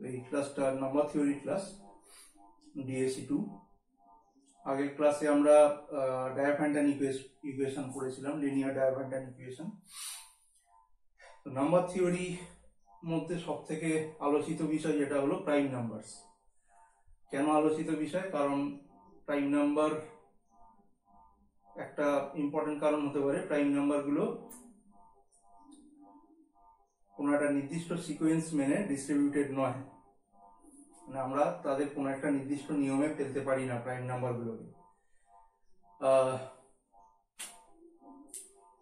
এই ক্লাসটা number theory class DSC 2। আগের ক্লাসে আমরা ডায়াফান্টান ইকুয়েশন পড়েছিলাম, লিনিয়ার ডায়াফান্টান ইকুয়েশন। নাম্বার থিওরি মধ্যে সবথেকে আলোচিত বিষয় যেটা হলো প্রাইম নাম্বারস। কেন আলোচিত বিষয়? কারণ প্রাইম নাম্বার একটা ইম্পর্টেন্ট কারণ হতে পারে, প্রাইম নাম্বারগুলো কোনো একটা নির্দিষ্ট সিকোয়েন্স মেনে ডিস্ট্রিবিউটেড নয়, মানে আমরা তাদের কোনো একটা নির্দিষ্ট নিয়মে ফেলতে পারি না প্রাইম নাম্বারগুলোকে।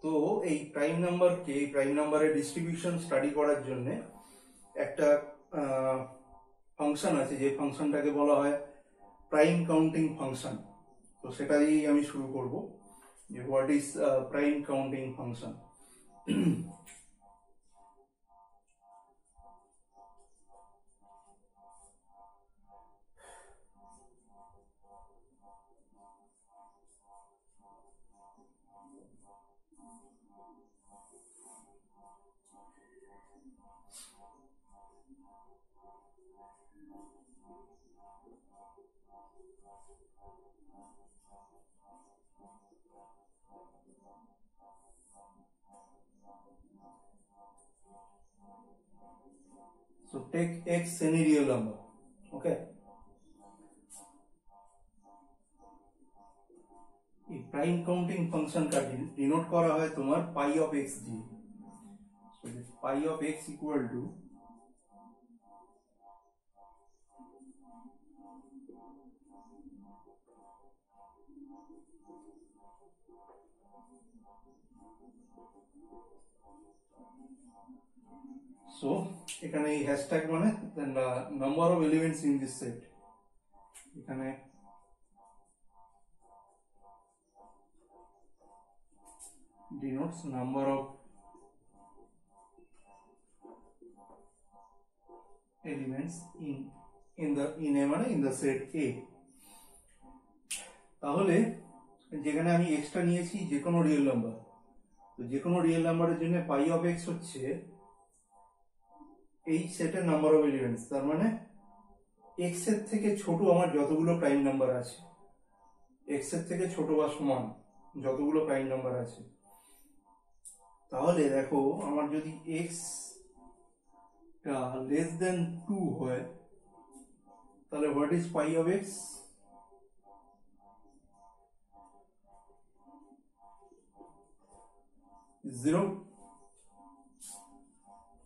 তো এই প্রাইম নাম্বারকে, এই প্রাইম নাম্বারের ডিস্ট্রিবিউশন স্টাডি করার জন্য একটা ফাংশন আছে, যে ফাংশনটাকে বলা হয় প্রাইম কাউন্টিং ফাংশন। তো সেটা দিয়েই আমি শুরু করব, যে what is prime counting function. So take x any real number, okay? এই প্রাইম কাউন্টিং ফাংশনটা ডিনোট করা হয় তোমার পাই অফ এক্স দিয়ে। So pi of x equal to so এখানে এই হ্যাশট্যাগ মানে number of elements in this set. এখানে denotes number of elements in a মানে in the set A। তাহলে যেখানে আমি এক্সট্রা নিয়েছি যে কোনো রিয়েল নাম্বার, তো যে কোনো রিয়েল নাম্বারের জন্য পাই অফ এক্স হচ্ছে এই সেটের নাম্বার অফ এলিমেন্টস, তার মানে এক্স এর থেকে ছোট আমার যতগুলো প্রাইম নাম্বার আছে, এক্স এর থেকে ছোট বা সমান যতগুলো প্রাইম নাম্বার আছে। তাহলে দেখো আমার যদি এক্স লেস দেন 2 হয়, তাহলে what is pi of x? 0।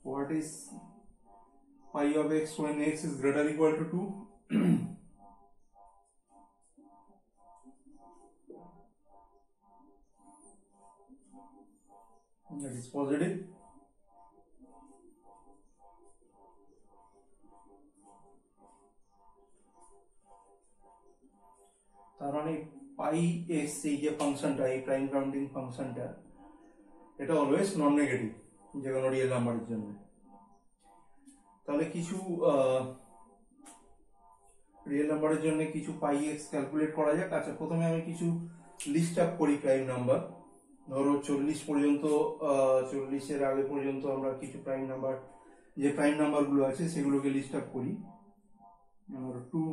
What is pi of x when x is greater or equal to 2? That is positive. তার মানে পাই এক্স এই যে ফাংশনটা, এই প্রাইম কাউন্টিং ফাংশনটা, এটা অলওয়েজ নন নেগেটিভ যে কোনো রিয়েল নাম্বারের জন্য। তাহলে কিছু রিয়েল নাম্বারের জন্য কিছু পাই এক্স ক্যালকুলেট করা যাক। আচ্ছা, প্রথমে আমি কিছু লিস্ট আপ করি প্রাইম নাম্বার। ধরো 40 পর্যন্ত, 40-এর আগে পর্যন্ত আমরা কিছু প্রাইম নাম্বার, যে প্রাইম নাম্বারগুলো আছে সেগুলোকে লিস্ট আপ করি। 2,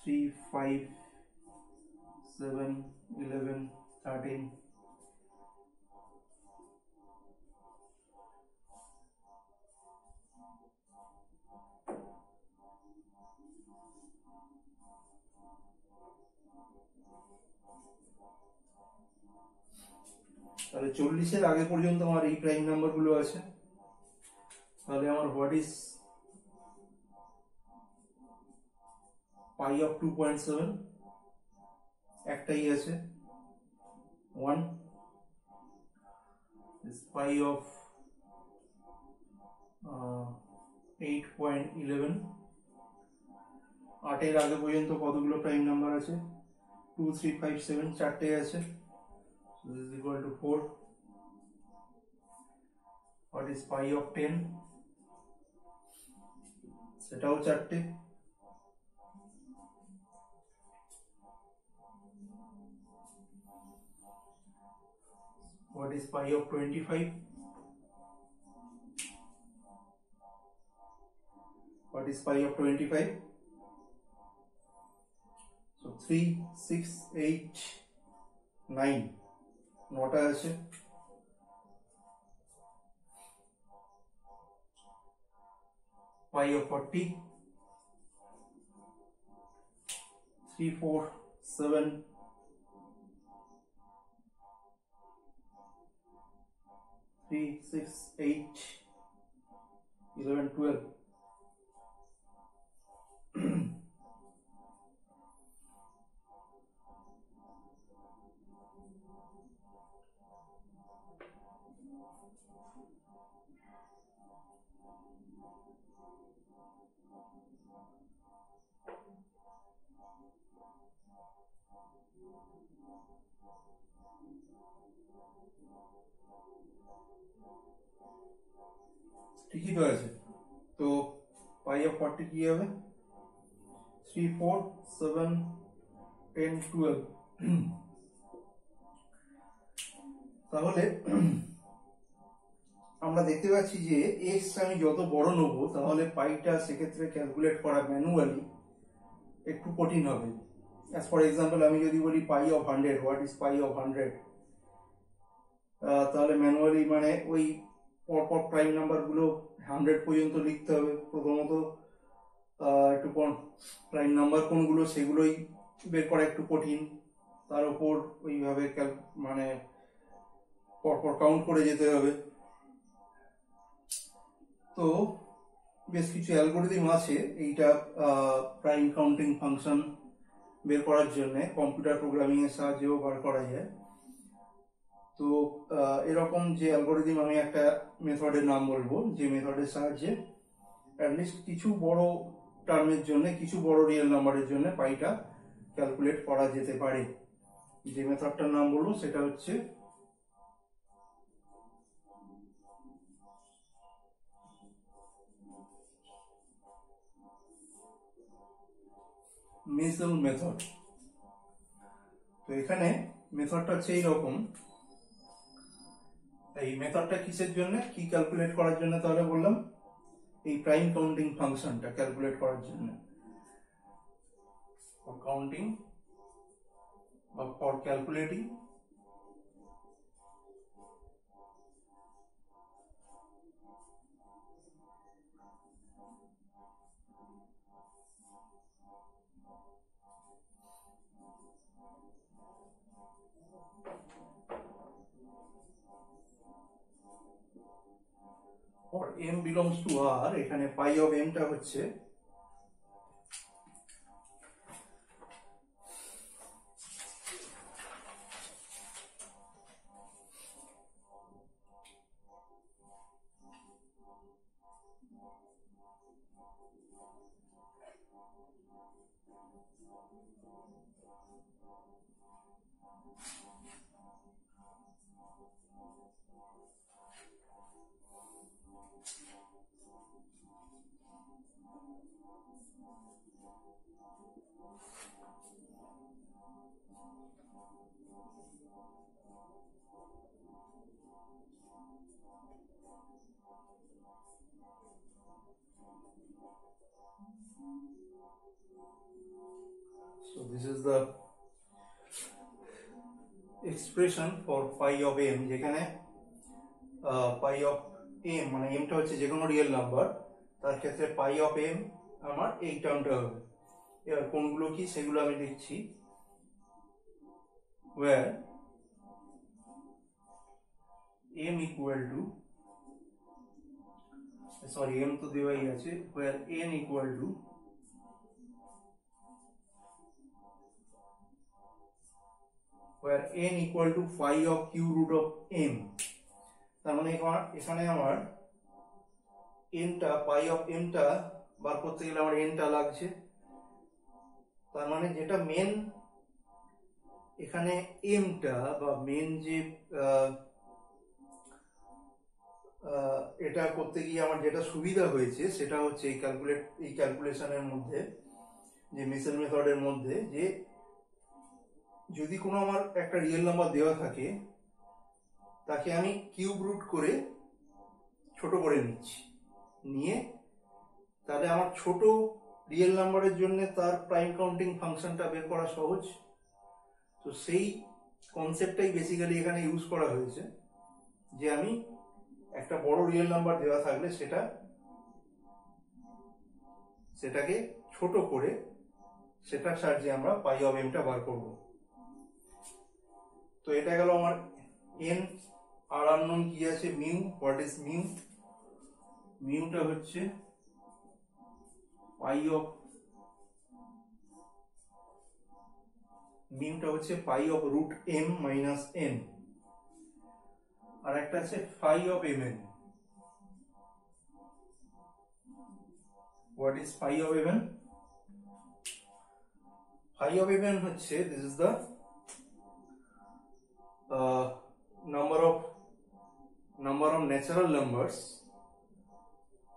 3, 5, 7, 11, 13, তাহলে 40-এর আগে পর্যন্ত আমার এই প্রাইম নাম্বারগুলো আছে। তাহলে আমার হোয়াট ইজ পাই অফ 2.7? একটাই আছে 1 is pi of 8.11। 8-এর আগে পর্যন্ত কতগুলো প্রাইম নাম্বার আছে? 2, 3, 5, 7, চারটে আছে। So this is equal to 4. What is pi of 10? সেটাও চারটে। What is pi of 25? What is pi of 25? So 3, 6, 8, 9. Nota আছে। Pi of 40, 3, 4, 7, 3, 6, 8, 11, 12. ঠিকই তো আছে। তো পাই অফ 40 কি হবে? 3, 4, 7, 10, 12। তাহলে আমরা দেখতে পাচ্ছি যে এক্স আমি যত বড় নেবো তাহলে পাইটা সেক্ষেত্রে ক্যালকুলেট করা ম্যানুয়ালি একটু কঠিন হবে। অ্যাজ ফর এক্সাম্পল আমি যদি বলি pi of 100, what is pi of 100, তাহলে ম্যানুয়ালি মানে ওই পরপর প্রাইম নাম্বারগুলো 100 পর্যন্ত লিখতে হবে। প্রথমত একটু প্রাইম নাম্বার কোনগুলো সেগুলোই বের করা একটু কঠিন, তার উপর ওইভাবে মানে পরপর কাউন্ট করে যেতে হবে। তো বেশ কিছু অ্যালগরিদম আছে এইটা প্রাইম কাউন্টিং ফাংশন বের করার জন্য, কম্পিউটার প্রোগ্রামিং এর সাহায্যেও বার করা যায়। তো এরকম যে অ্যালগরিদম আমি একটা মেথডের নাম বলবো, যে মেথডের সাহায্যে অ্যাটলিস্ট কিছু বড় টার্মের জন্য, কিছু বড় রিয়েল নাম্বারের জন্য পাইটা ক্যালকুলেট করা যেতে পারে। যে মেথডটার নাম বলবো সেটা হচ্ছে মিসেল মেথড। তো এখানে মেথডটা হচ্ছে এইরকম। এই মেথডটা কিসের জন্য, কি ক্যালকুলেট করার জন্য? তাহলে বললাম এই প্রাইম কাউন্টিং ফাংশনটা ক্যালকুলেট করার জন্য, ফর কাউন্টিং বা for calculating for m belongs to r। এখানে পাই অফ m টা হচ্ছে so this is the expression for pi of m, যেখানে pi of m মানে m টা হচ্ছে যে কোনো রিয়েল নাম্বার, তার ক্ষেত্রে pi of m আমার এই টার্মটা হবে। এবার কোনগুলো কি সেগুলো আমি লিখছি। where m equal to, sorry m তো দেওয়াই আছে, where n equal to phi of q root of m। তার মানে এখানে আমার n টা, পাই অফ m টা বার করতে গেলে আমার n টা লাগছে। তার মানে যেটা মেন এখানে m টা বা মেন যে এটা করতে গিয়ে আমার যেটা সুবিধা হয়েছে সেটা হচ্ছে এই ক্যালকুলেশনের মধ্যে, যে মিসেল মেথডের মধ্যে, যে যদি কোনো আমার একটা রিয়েল নাম্বার দেওয়া থাকে তাকে আমি কিউব রুট করে ছোট করে নিচ্ছি, নিয়ে তাহলে আমার ছোট রিয়েল নাম্বারের জন্য তার প্রাইম কাউন্টিং ফাংশনটা বের করা সহজ। তো সেই কনসেপ্টটাই বেসিক্যালি এখানে ইউজ করা হয়েছে, যে আমি একটা বড় রিয়েল নাম্বার দেওয়া থাকলে সেটাকে ছোট করে সেটার সাহায্যে আমরা পাই অফ এমটা বার করব। তো এটা গেল আমার এন। আর আননোন কি আছে? মিউ। What is mu? মিউটা হচ্ছে pi of root M minus N. আর একটা আছে phi of M N. What is phi of M N? Phi of M N হচ্ছে, this is the number of natural numbers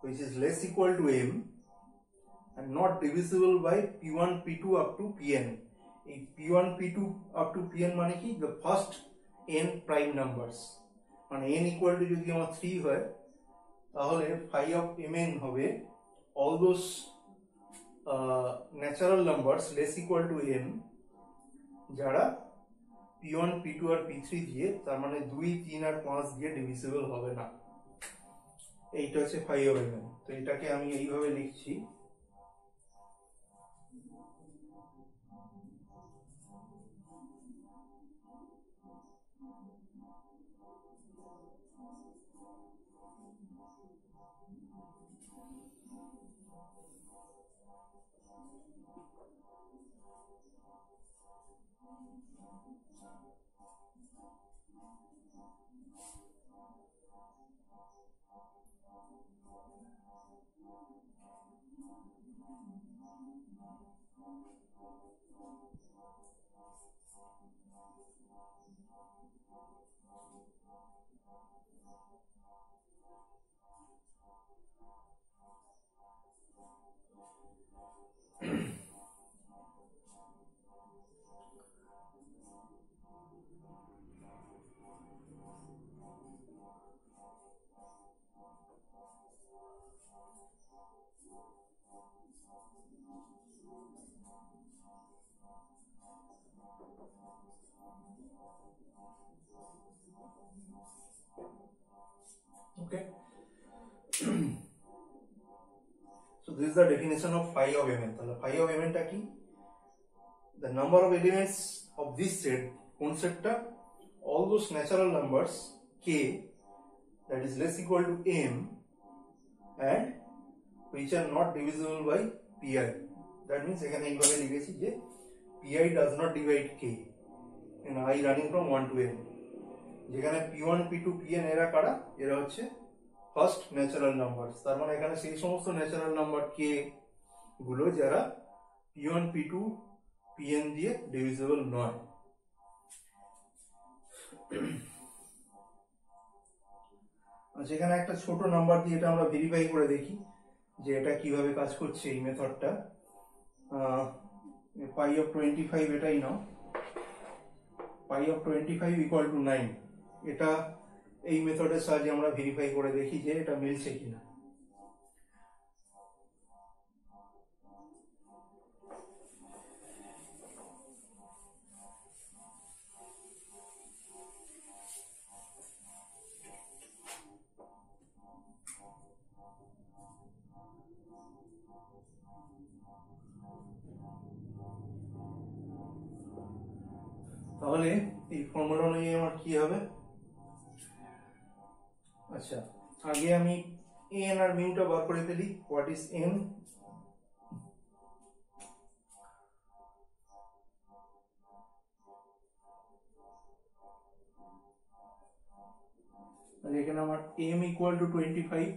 which is less equal to m and not divisible by p1 p2 up to pn. এই p1 p2 up to pn মানে কি? the first n prime numbers, মানে n equal to যদি আমার 3 হয় তাহলে phi of mn হবে all those natural numbers less equal to m যারা p1 p2 আর p3 দিয়ে, তার মানে 2 3 আর 5 দিয়ে ডিভিজিবল হবে না। এইটা হচ্ছে phi of mn। তো এটাকে আমি এইভাবে লিখছি, okay? So this is the definition of phi of mn. তাহলে phi of mn টা কি? the number of elements of this set, কোন সেটটা? all those natural numbers k that is less equal to m and which are not divisible by pi. that means এখানে এইভাবে লিখেছি যে pi does not divide k in I running from 1 to n, যেখানে p1 p2 pn এরা কারা? এরা হচ্ছে first natural number. তার মানে এখানে সেই সমস্ত ন্যাচারাল নাম্বার কে গুলো যারা p1 p2 pn দিয়ে ডিভিজিবল নয়। আচ্ছা, এখানে একটা ছোট নাম্বার দিয়ে এটা আমরা ভেরিফাই করে দেখি যে এটা কিভাবে কাজ করছে এই মেথডটা। পাই অফ 25 এটাই নাও, পাই অফ 25 ইকুয়াল টু 9। এটা এই মেথডের সাহায্যে আমরা ভেরিফাই করে দেখি যে এটা মিলছে কিনা। তাহলে এই ফর্মুলা অনুযায়ী আমার কি হবে? আচ্ছা, আগে আমি এন আর মিউটা বার করে ফেলি। What is an? এখানে আমার m equal to 25,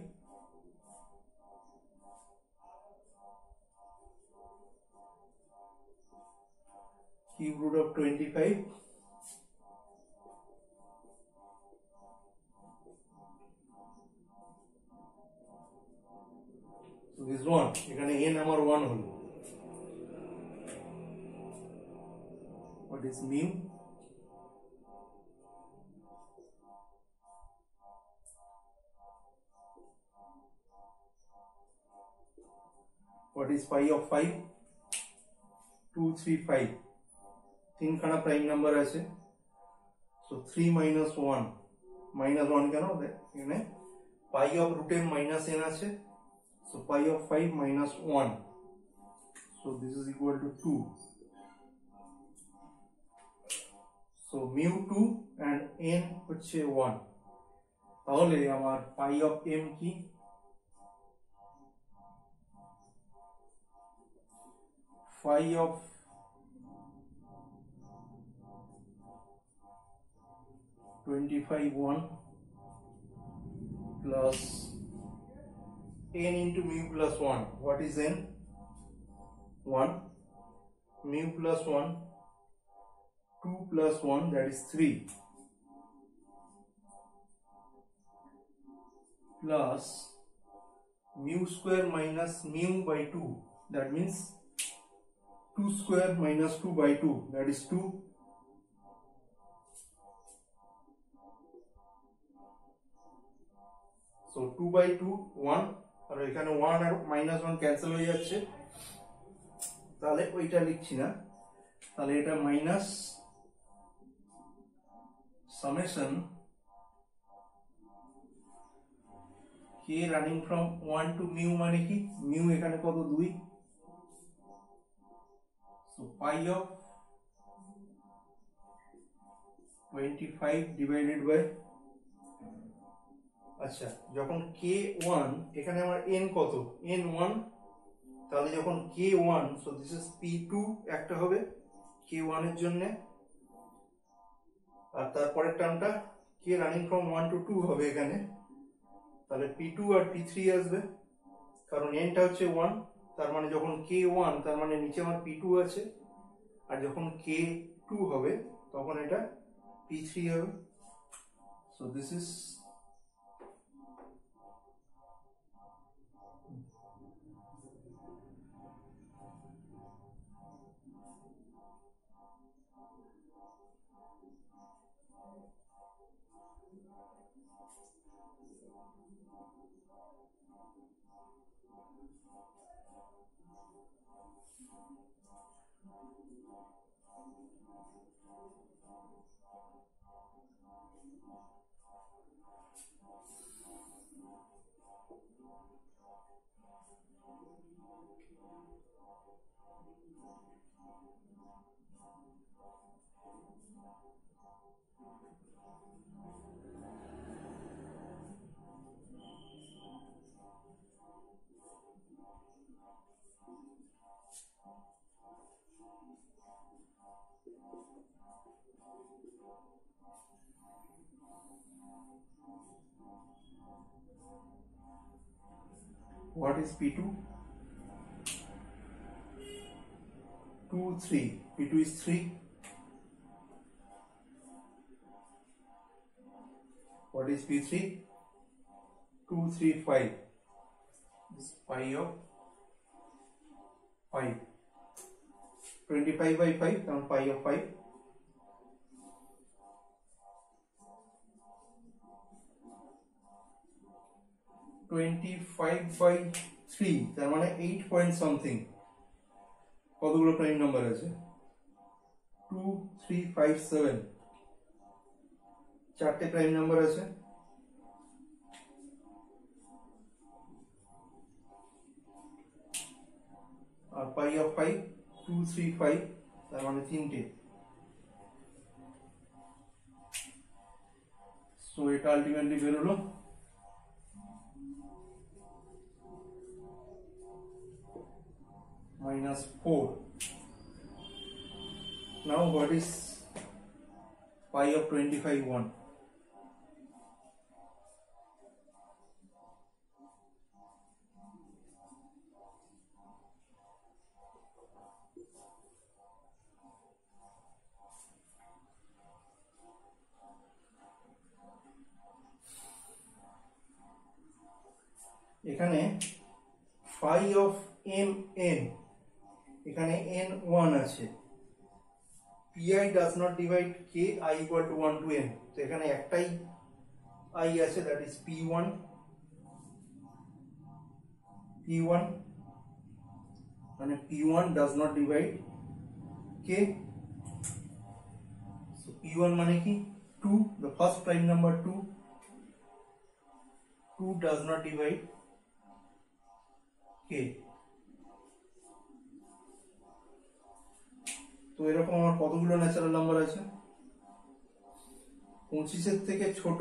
cube root of 25 so this one, এখানে n আমার 1 হলো। what is mu, what is pi of 5, 2 3 5 তিনখানা প্রাইম নাম্বার আছে, সো 3 minus 1 কেন এখানে pi of root m minus n আছে, so pi of 5 minus 1, so this is equal to 2, so mu 2 and n হচ্ছে 1, তাহলে আমার pi of m কি, phi of (25) 1 plus n into mu plus 1. What is n? 1. Mu plus 1, 2 plus 1, that is 3, plus mu square minus mu by 2, that means 2 square minus 2 by 2, that is 2, so 2 by 2 1, আর এখানে 1 আর -1 cancel হয়ে যাচ্ছে, তাহলে ওইটা লিখছি না, তাহলে এটা minus summation k running from 1 to mu, মানে কি মিউ এখানে কত 2, so pi of 25 divided by, আচ্ছা যখন k1 এখানে আমার n কত n1, তাহলে যখন k1, so this is p2 একটা হবে k1 এর জন্য, আর তারপরের টার্মটা k রানিং ফ্রম 1 টু 2 হবে এখানে, তাহলে p2 আর p3 আসবে, কারণ n টা হচ্ছে 1, তার মানে যখন k1 তার মানে নিচে আমার p2 আছে, আর যখন k2 হবে তখন এটা p3 হবে, so this is what is p2, 2 3, p2 is 3, what is p3, 2 3 5, this pi of 5, 25 by 5, and pi of 5, (25 by 3) তার মানে 8 পয়েন্ট সামথিং, কতগুলো প্রাইম নাম্বার আছে 2 3 5 7, চারটে প্রাইম নাম্বার আছে, আর পাই অফ 5 2 3 5, তার মানে তিনটে, সো এটা আলটিমেটলি বেরোলো -4. Now what is pi of 25 1? এখানে phi of m n, এখানে n 1 আছে, pi does not divide k I equal to 1 to n, তো এখানে একটাই I আছে, that is p1 মানে p1 does not divide k, so p1 মানে কি 2, the first prime number 2 does not divide k। তো এরকম আমার কতগুলো ন্যাচারাল নাম্বার আছে, 25 এর থেকে ছোট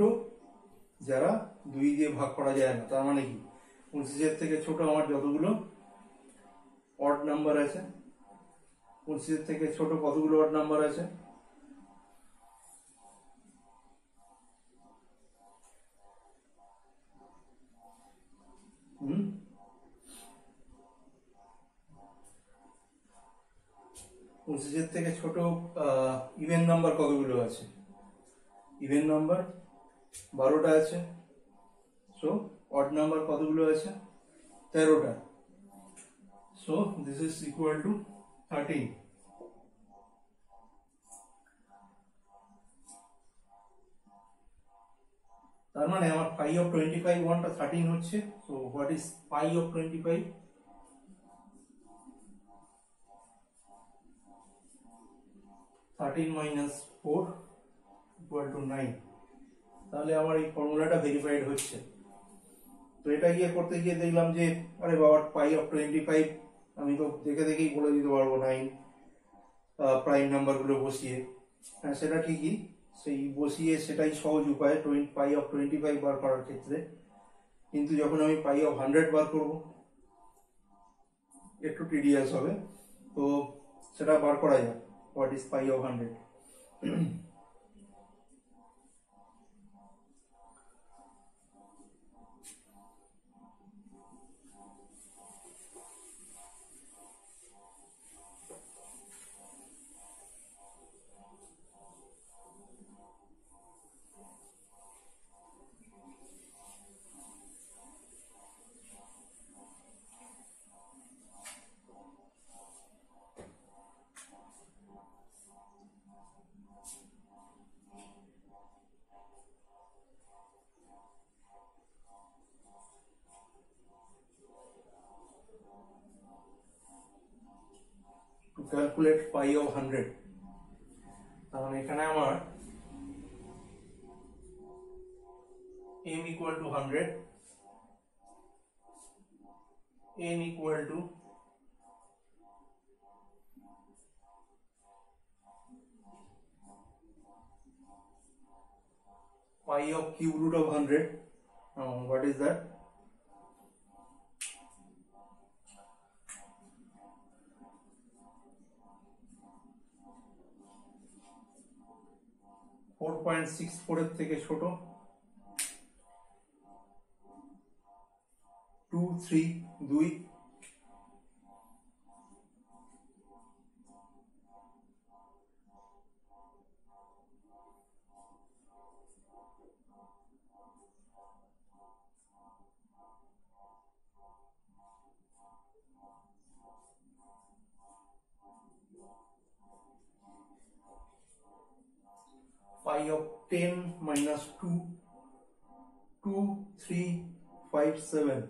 যারা 2 দিয়ে ভাগ করা যায় না, তার মানে কি 25 এর থেকে ছোট আমার যতগুলো অড নাম্বার আছে, 25 এর থেকে ছোট কতগুলো অড নাম্বার আছে, পঁচিশের থেকে ছোট ইভেন নাম্বার কতগুলো আছে, ইভেন নাম্বার 12টা আছে, সো অড নাম্বার কতগুলো আছে 13টা, so this is equal to 13। তার মানে আমার পাই অফ 25 ওয়ানটা 13 হচ্ছে, so what is pi of 25, 13 minus 4 equal to 9, তাহলে আমার এই ফর্মুলাটা ভেরিফাইড হচ্ছে। তো এটা গিয়ে করতে গিয়ে দেখলাম যে আরে বাবা পাই অফ 25 আমি তো দেখে দেখেই বলে দিতে পারবো 9 প্রাইম নাম্বারগুলো বসিয়ে, হ্যাঁ সেটা ঠিকই, সেই বসিয়ে সেটাই সহজ উপায় পাই অফ 25 বার করার ক্ষেত্রে, কিন্তু যখন আমি পাই অফ 100 বার করব একটু টিডিয়াস হবে, তো সেটা বার করা যাক। What is pi of 100? To calculate pi of 100, তাহলে এখানে আমার m equal to 100, n equal to pi of cube root of 100. What is that? .64 এর থেকে ছোট 2 3 2, pi of 10 minus 2 2 3 5 7,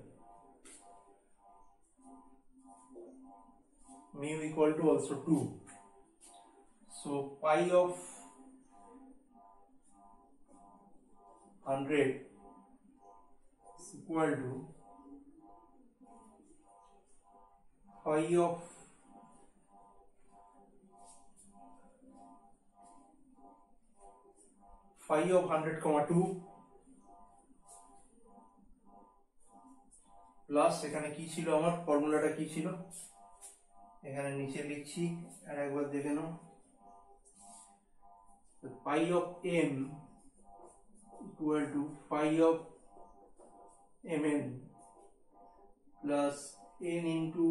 mu equal to also 2, so pi of 100 is equal to pi of 100, 2 plus এখানে কি ছিল, আমার ফর্মুলাটা কি ছিল এখানে নিচে লিখছি আর একবার দেখে নাও, pi of m equal to pi of mn plus n into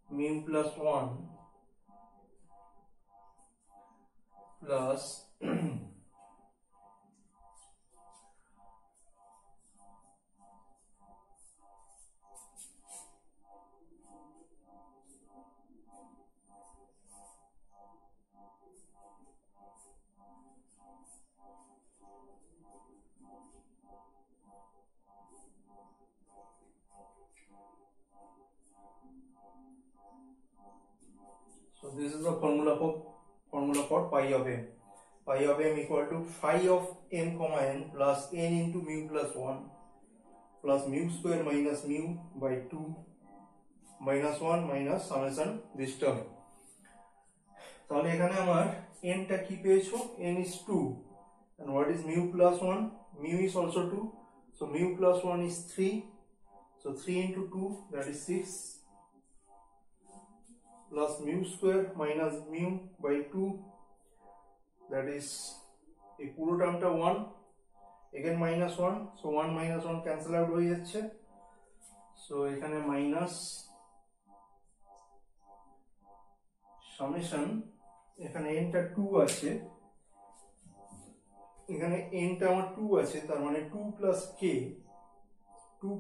mu plus 1 plus the formula for pi of m. Pi of m equal to phi of m comma n plus n into mu plus 1 plus mu square minus mu by 2 minus 1 minus summation this term. তাহলে এখানে আমার n টা কি পেয়েছো, n is 2 and what is mu plus 1, mu is also 2, so mu plus 1 is 3, so 3 into 2 that is 6 plus mu square minus mu by 2 that is এই পুরো টার্মটা 1 again minus 1, so 1 minus 1 cancel out হয়ে যাচ্ছে, so এখানে minus summation এখানে n টা 2 আছে, এখানে n টা আমার 2 আছে, তার মানে 2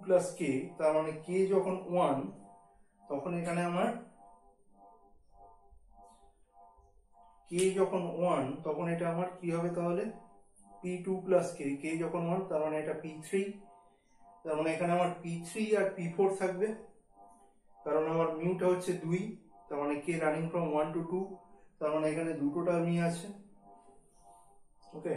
plus k তার মানে k যখন 1 তখন এখানে আমার k যখন 1 তখন এটা আমার কি হবে, তাহলে p2 plus k, k যখন 1 তার মানে এটা p3, তার মানে এখানে আমার p3 আর p4 থাকবে, কারণ আমার মিউটা হচ্ছে 2, তার মানে k রানিং ফ্রম 1 to 2, তার মানে এখানে দুটো টার্মই আছে। ওকে,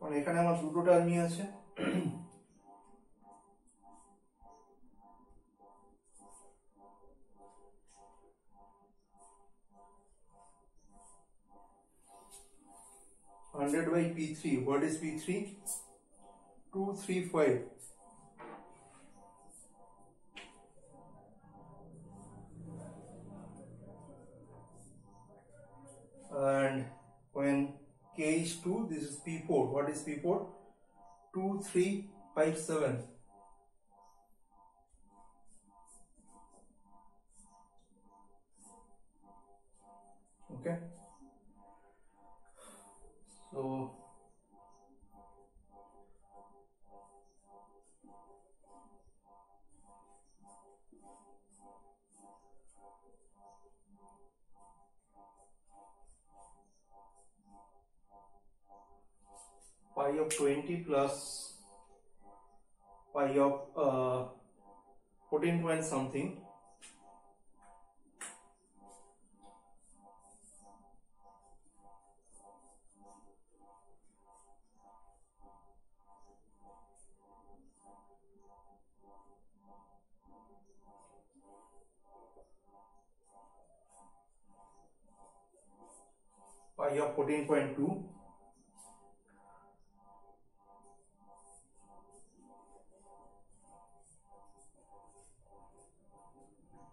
মানে এখানে আমার দুটো টার্মই আছে। 100 by P3. What is P3? 235. And when K is 2, this is P4. What is P4? 2357. Okay. So pi of 20 plus pi of 14 point something pi of 14.2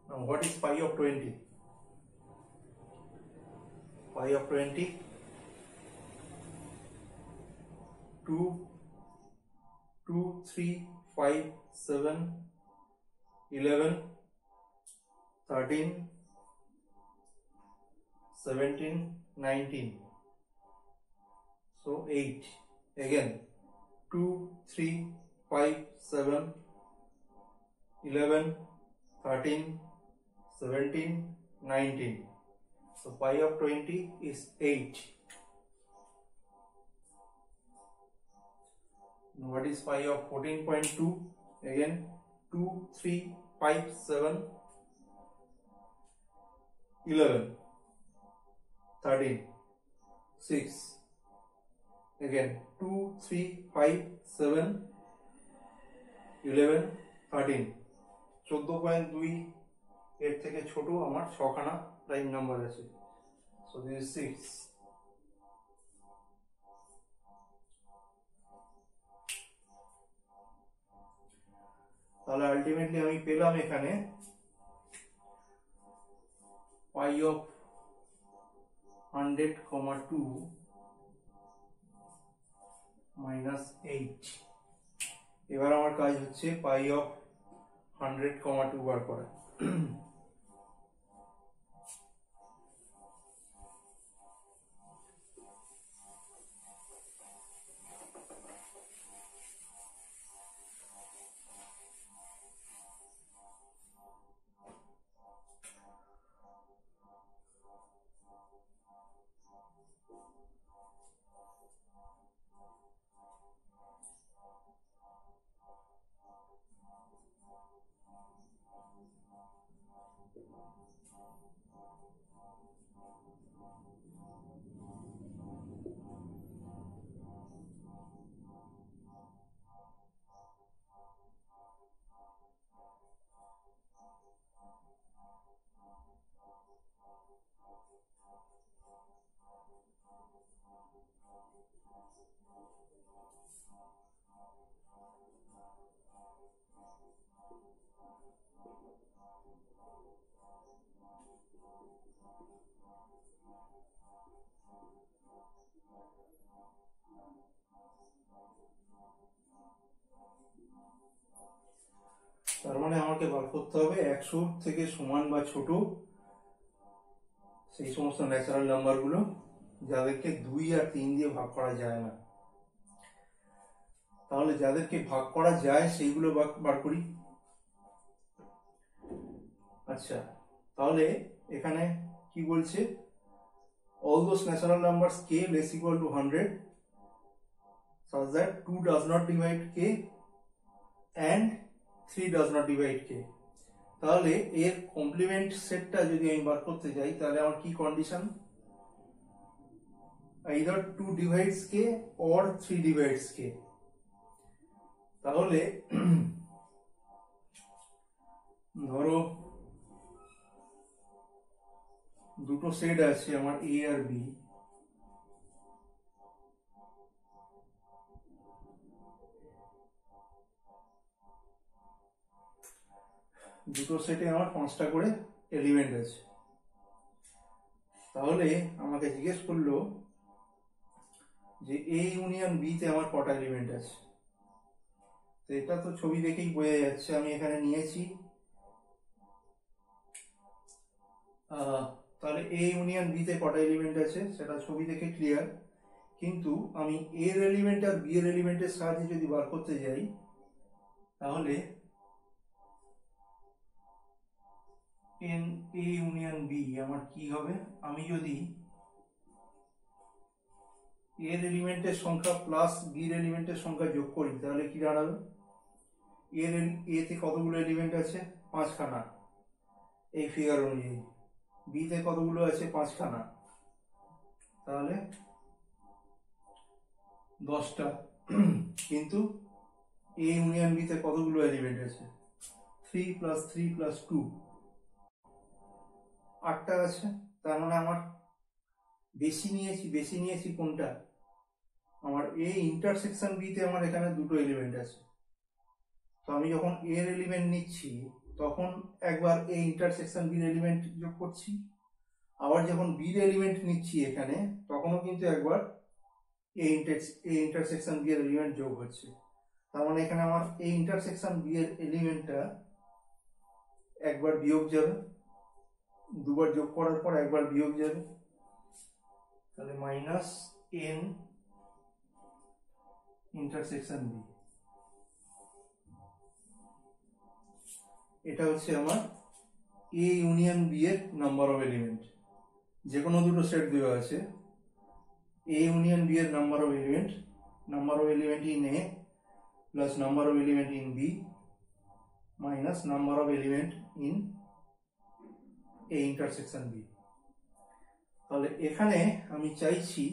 now what is pi of 20? Pi of 20 2 2 3 5 7 11 13 17 19, so 8 again 2 3 5 7 11 13 17 19, so pi of 20 is 8. What is pi of 14.2? Again 2 3 5 7 11 13 6 again 2 3 5 7 11 13, 14.2 এর থেকে ছোট আমার ছখানা prime number আছে, so this is 6. তাহলে ultimately আমি পেলাম এখানে pi of 100,2 minus 8. এবার আমার কাজ হচ্ছে pi of 100,2 বার করা। তার মানে আমাকে বার করতে হবে 100 থেকে সমান বা ছোট সেই সমস্ত ন্যাচারাল নাম্বারগুলো যাদেরকে 2 আর 3 দিয়ে ভাগ করা যায় না। তাহলে যাদেরকে ভাগ করা যায় সেইগুলো বার করি। আচ্ছা, তাহলে এখানে কি বলছে, all those natural numbers k less equal to 100 such that 2 does not divide k and 3 does not divide k। তাহলে এর কমপ্লিমেন্ট সেটটা যদি আমি বার করতে যাই তাহলে আমার কি condition, either 2 divides k or 3 divides k। তাহলে ধরো দুটো সেট আছে আমার a আর b, দুটো সেটে আমার 5টা করে এলিমেন্ট আছে। তাহলে আমাকে জিজ্ঞেস করলো যে a ইউনিয়ন b তে আমার কটা এলিমেন্ট আছে। তো এটা তো ছবি দেখেই বোঝা যাচ্ছে, আমি এখানে নিয়েছি তাহলে a ইউনিয়ন b তে কটা এলিমেন্ট আছে সেটা ছবি দেখে ক্লিয়ার, কিন্তু আমি a এর এলিমেন্ট আর b এর এলিমেন্টের সাহায্যে যদি বার করতে যাই তাহলে a ইউনিয়ন b আমার কি হবে, আমি যদি a এর এলিমেন্টের সংখ্যা প্লাস b এর এলিমেন্টের সংখ্যা যোগ করি তাহলে কি দাঁড়াবে, a তে কতগুলো এলিমেন্ট আছে, 5খানা এই ফিগার অনুযায়ী, b তে কতগুলো আছে 5খানা, তাহলে 10টা। কিন্তু a ইউনিয়ন b তে কতগুলো এলিমেন্ট আছে, 3 + 3 + 2 8টা আছে। তার মানে আমার বেশি নিয়েছি কোনটা, আমার a ইন্টারসেকশন b তে আমার এখানে দুটো এলিমেন্ট আছে। তো আমি যখন a এর এলিমেন্ট নিচ্ছি তখন একবার a ইন্টারসেকশন b এর এলিমেন্ট যোগ করছি, আবার যখন b এর এলিমেন্ট নিচ্ছি এখানে তখনও কিন্তু একবার a ইন্টারসেকশন b এর এলিমেন্ট যোগ হচ্ছে। তার মানে এখানে আমার a ইন্টারসেকশন b এর এলিমেন্টটা একবার বিয়োগ যাবে, দুবার যোগ করার পর একবার বিয়োগ যাবে, তাহলে -n ইন্টারসেকশন b। এটা হচ্ছে আমার a ইউনিয়ন b এর নাম্বার অফ এলিমেন্ট। যে কোনো দুটো সেট দেওয়া আছে, a ইউনিয়ন b এর number of element in a plus number of element in b minus number of element in a intersection b। তাহলে এখানে আমি চাইছি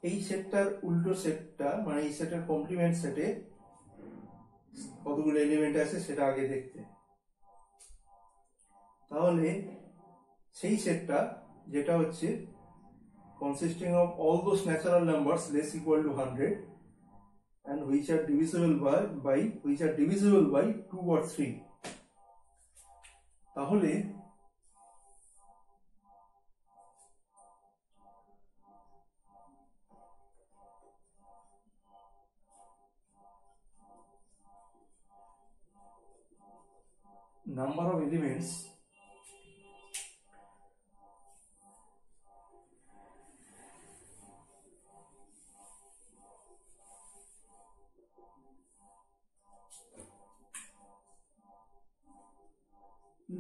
এই সেটটার উল্টো সেটটা, মানে এই সেটের কমপ্লিমেন্ট সেটে কতগুলো এলিমেন্ট আছে সেটা আগে দেখতে। তাহলে সেই সেটটা যেটা হচ্ছে consisting of all those natural numbers less equal to 100 and which are divisible by 2 or 3। তাহলে number of elements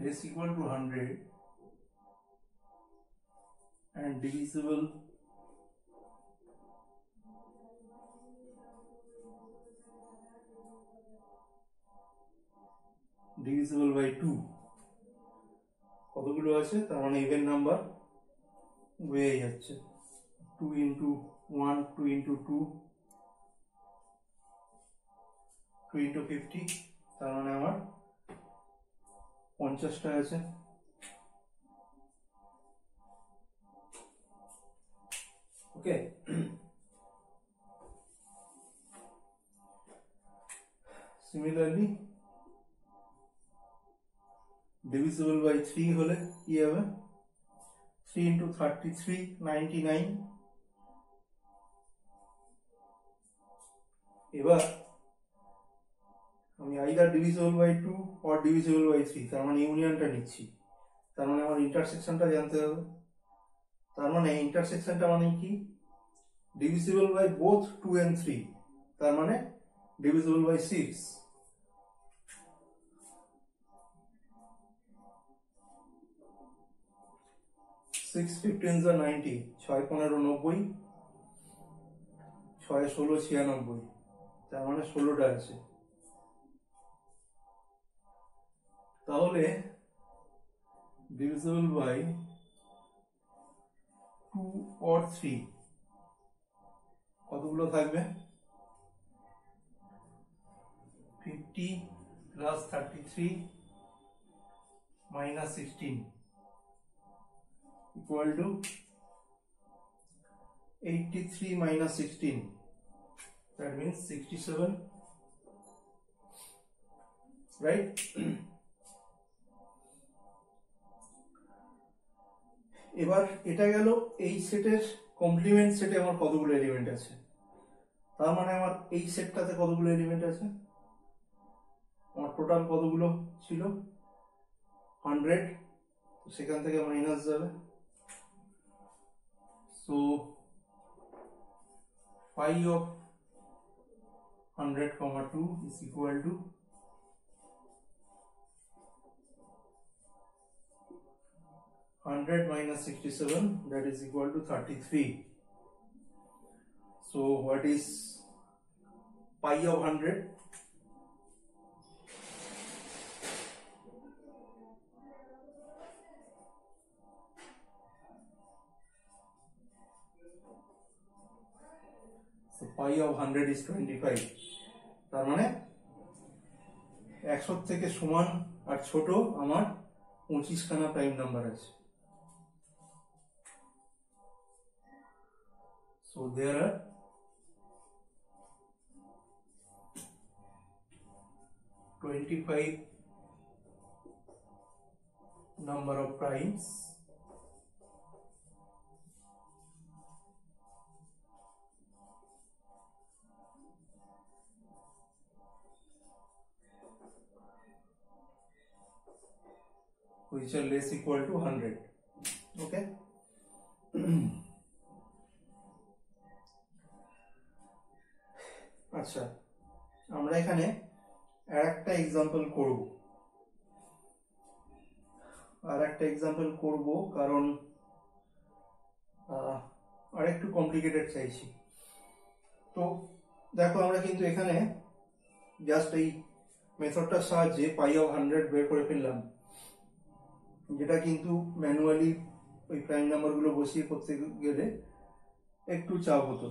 less equal to 100 and divisible by 2 কতগুলো আছে, তার মানে ইভেন নাম্বার হয়ে যাচ্ছে। 2 into 1, 2 into 2, 2 into 50, তার মানে আমার 50টা আছে। ওকে, সিমিলারলি ডিভিজিবল বাই 3 হলে কি হবে, 3 into 33, 99। এবার আমি either divisible by 2 or divisible by 3, তার মানে ইউনিয়নটা নিচ্ছি। তার মানে আমার ইন্টারসেকশনটা জানতে হবে। তার মানে ইন্টারসেকশনটা মানে কি, ডিভিজিবল বাই বোথ 2 and 3, তার মানে ডিভিজিবল বাই 6। 6 15 are 90, 6 15 90, 6 16 96, তার মানে 16টা আছে। তাহলে ডিভিজিবল বাই 2 or 3 কতগুলো থাকবে, 50 plus 33 minus 16 equal to 83 minus 16, that means 67, right? এবার এটা গেল এই সেটের কমপ্লিমেন্ট সেটে আমার কতগুলো এলিমেন্ট আছে। তার মানে আমার এই সেটটাতে কতগুলো এলিমেন্ট আছে, আমার টোটাল কতগুলো ছিল 100, সেখান থেকে মাইনাস যাবে। So phi of 100, 2 is equal to 100 minus 67, that is equal to 33. So what is pi of 100? So pi of 100 is 25. তার মানে 100 থেকে সমান আর ছোট আমার 25 খানা প্রাইম নাম্বার আছে। So there are 25 number of primes which are less equal to 100. Okay. আচ্ছা, আমরা এখানে আরেকটা এক্সাম্পল করব, কারণ আরেকটু কমপ্লিকেটেড চাইছি। তো দেখো, আমরা কিন্তু এখানে জাস্ট এই মেথডটার সাহায্যে পাই অফ 100 বের করে ফেললাম, যেটা কিন্তু ম্যানুয়ালি ওই প্রাইম নাম্বারগুলো বসিয়ে করতে গেলে একটু চাপ হতো।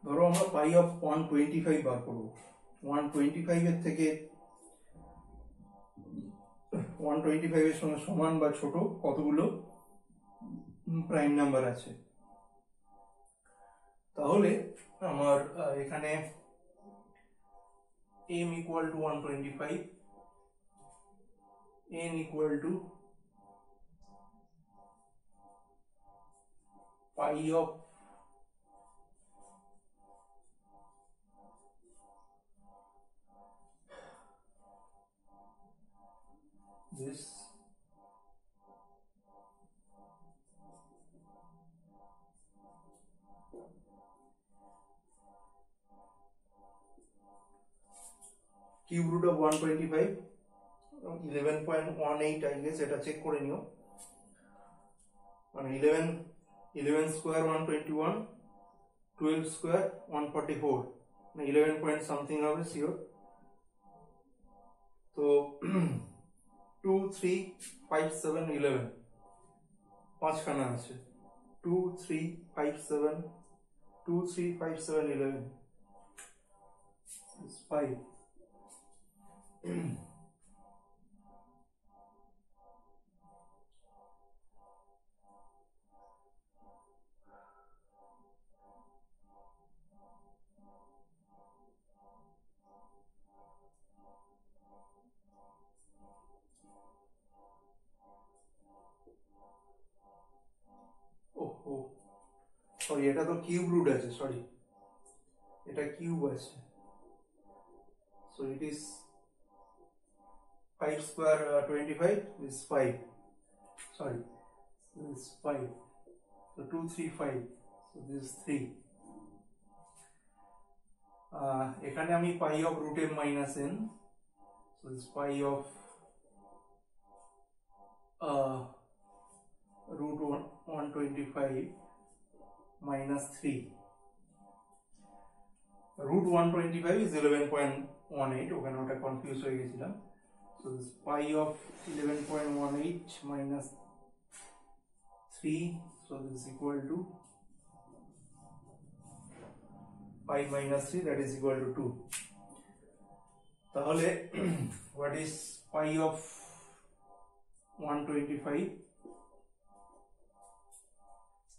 ধরো আমরা পাই অফ 125 বার করবো। 125 এর থেকে 125 এর সঙ্গে সমান বা ছোট কতগুলো প্রাইম নাম্বার আছে। তাহলে আমার এখানে m equal to 125, n equal to pi of this cube root of 125 11.18 I guess, এটা চেক করে নিও, মানে 11 স্কোয়ার 121, 12 স্কোয়ার 144, মানে 11 পয়েন্ট সামথিং হবে শিওর। তো 2 3 5 7 11 পাঁচখানা আছে, 2 3 5 7 2 3 5 7 11 5। ওহো সরি, এটা তো কিউব রুট আছে, সরি এটা কিউব আছে, so it is 5 square 25 is 5, sorry this is 5, so 2 3 5, so this is 3। এখানে আমি pi of root m minus n, so this pi of root 125 minus 3, root 125 is 11.18, ওখানে ওটা confuse হয়ে গেছিলাম, so this pi of 11.18 minus 3, so this is equal to pi minus 3, that is equal to 2। তাহলে what is pi of 125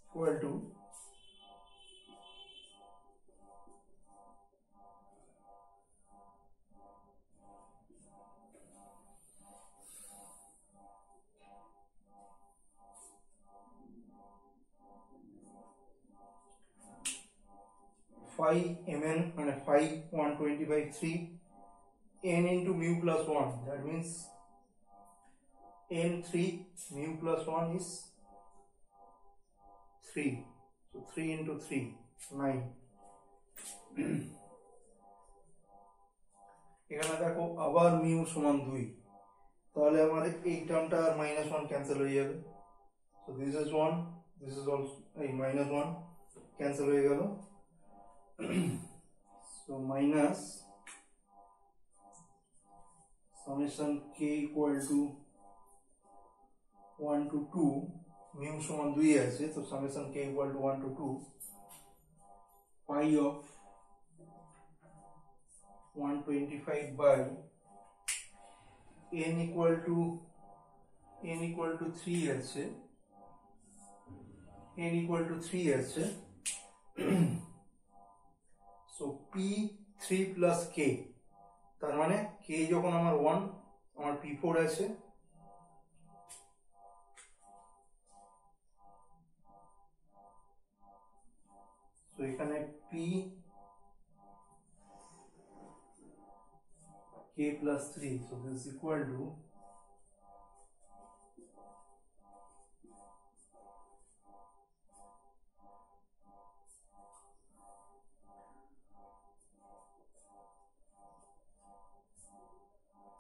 equal to 5 mn, মানে 5 125 3 n into mu plus 1, that means n 3 mu plus 1 is 3, so 3 into 3 9। এখানে দেখো আবার mu সমান 2, তাহলে আমার এই টার্মটা আর -1 cancel হয়ে যাবে, so this is 1, this is also এই -1 ক্যান্সেল হয়ে গেল, so minus summation k equal to 1 to 2, mu সমান 2 আছে, তো summation k equal to 1 to 2 pi of 125 by n equal to 3 আছে, n equal to 3 আছে, so p3 plus k, তার মানে k যখন আমার 1, আমার p4 আছে, so এখানে p k plus 3, so this is equal to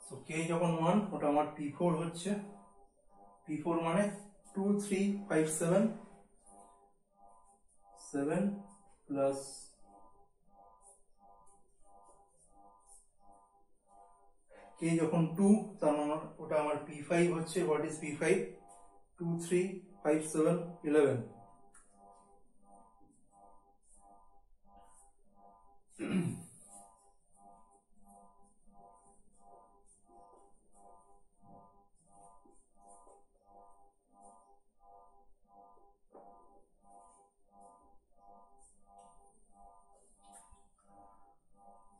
so k যখন 1, ওটা আমার p4 হচ্ছে, p4 মানে 2 3 5 7 7 plus k যখন 2, তার মানে ওটা আমার p5 হচ্ছে, what is p5, 2 3 5 7 11,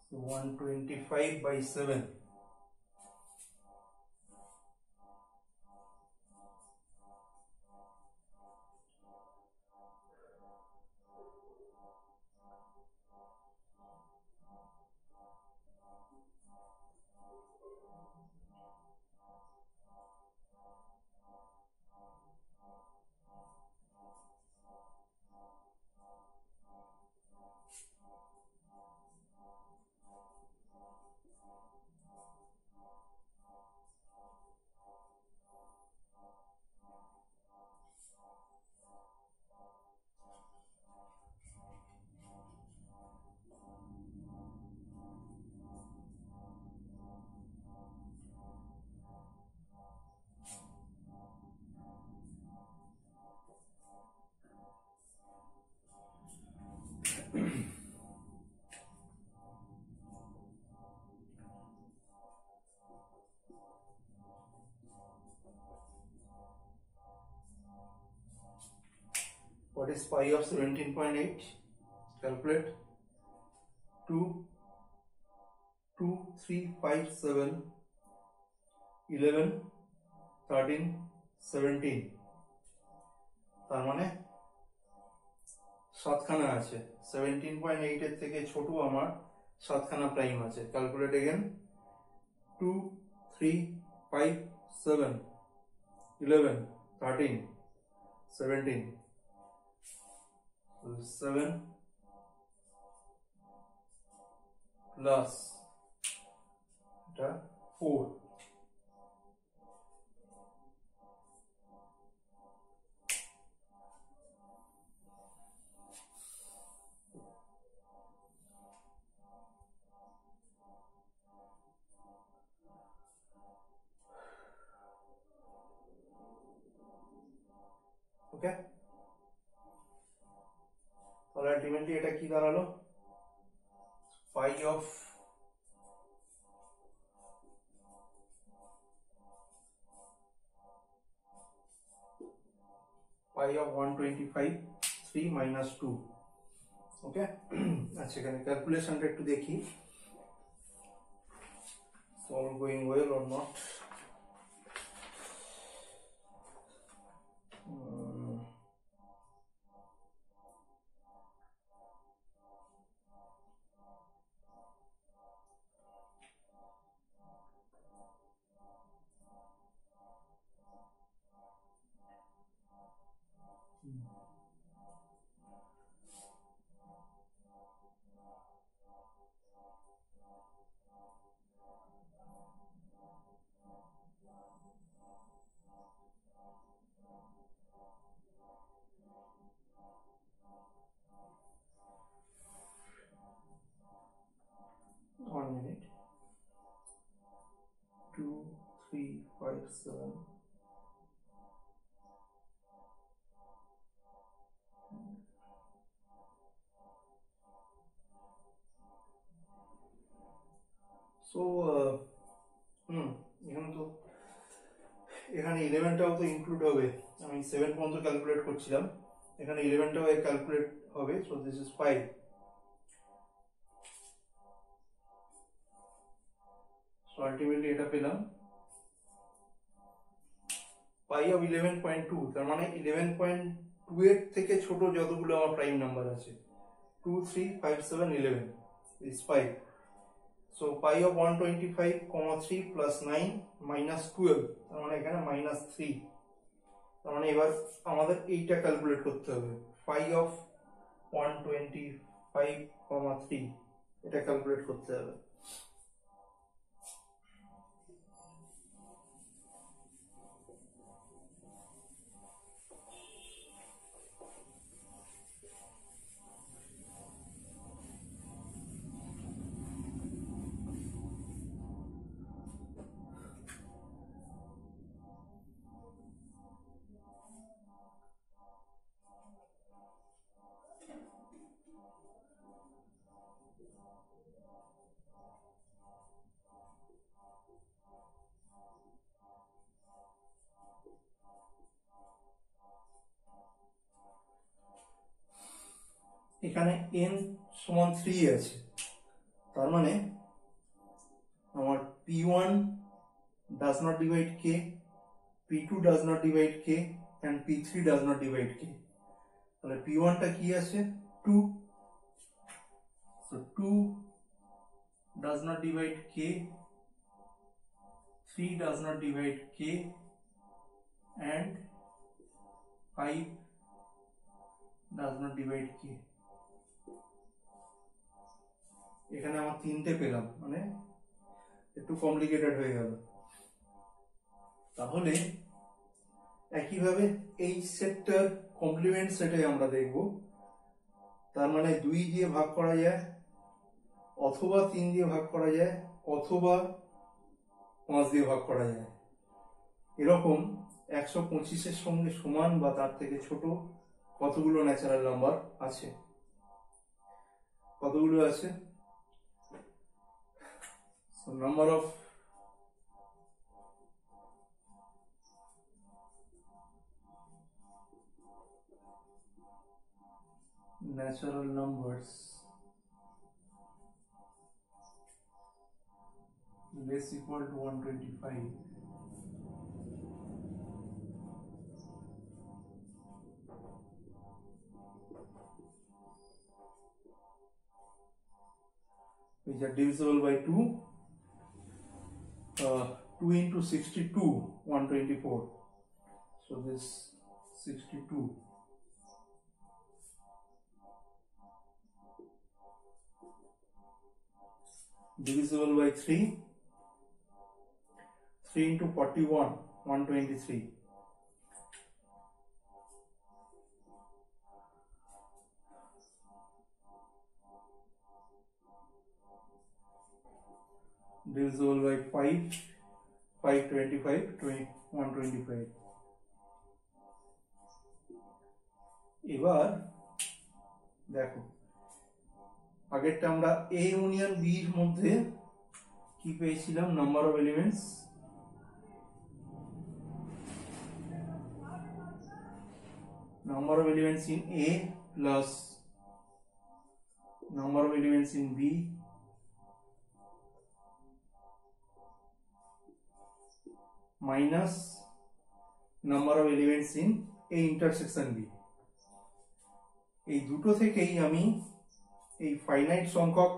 so 125 by 7, is pi of 17.8? Calculate. 2, 2, 3, 5, 7, 11, 13, 17, তার মানে 7খানা আছে। 17.8 এর থেকে ছোট আমার 7খানা প্রাইম আছে। Calculate again. 2, 3, 5, 7, 11, 13, 17, 7 প্লাস এটা 4, ওকে। তাহলে আলটিমেটলি এটা কি দাঁড়ালো? pi of 125, 3 minus 2, ওকে। আচ্ছা, এখানে ক্যালকুলেশনটা একটু দেখি, all going well or not. 1 minute. 2, 3, 5, 7. So এখানে 11টাও তো ইনক্লুড হবে। আমি 7 পর্যন্ত ক্যালকুলেট করছিলাম, এখানে 11টাও ক্যালকুলেট হবে। So this is 5। So ultimately এটা পেলাম পাই অফ 11.2। তার মানে 11.2 এর থেকে ছোট যতগুলো আমার প্রাইম নাম্বার আছে, 2, 3, 5, 7, 11 is 5. So pi of 125, 3 plus 9 minus 12, তার মানে এখানে -3। তার মানে এবার আমাদের এইটা ক্যালকুলেট করতে হবে, pi of 125, 3, এটা ক্যালকুলেট করতে হবে। এখানে n সমান 3 আছে, তার মানে আমার p1 does not divide k, p2 does not divide k and p3 does not divide k। তাহলে p1 টা কি আছে? 2, so 2 does not divide k, 3 does not divide k and 5 does not divide k। এখানে আমার 3টে পেলাম, মানে একটু কমপ্লিকেটেড হয়ে গেল। তাহলে একইভাবে এই সেটটার কমপ্লিমেন্ট সেটে আমরা দেখব। তার মানে 2 দিয়ে ভাগ করা যায়, অথবা 3 দিয়ে ভাগ করা যায়, অথবা 5 দিয়ে ভাগ করা যায়। এরকম 125-এর সঙ্গে সমান বা তার থেকে ছোট কতগুলো ন্যাচারাল নাম্বার আছে? কতগুলো আছে? So number of natural numbers less equal to 125 which are divisible by 2. 2 into 62, 124. So this 62 divisible by 3. 3 into 41, 123. Divisible by 5, 525, 125. এবার দেখো আগেরটা আমরা A ইউনিয়ন B এর মধ্যে কি পেয়েছিলাম, number of elements in A plus number of elements in B minus number of elements in A intersection B. এই দুটো থেকেই আমি এই ফাইনাইট সংখ্যক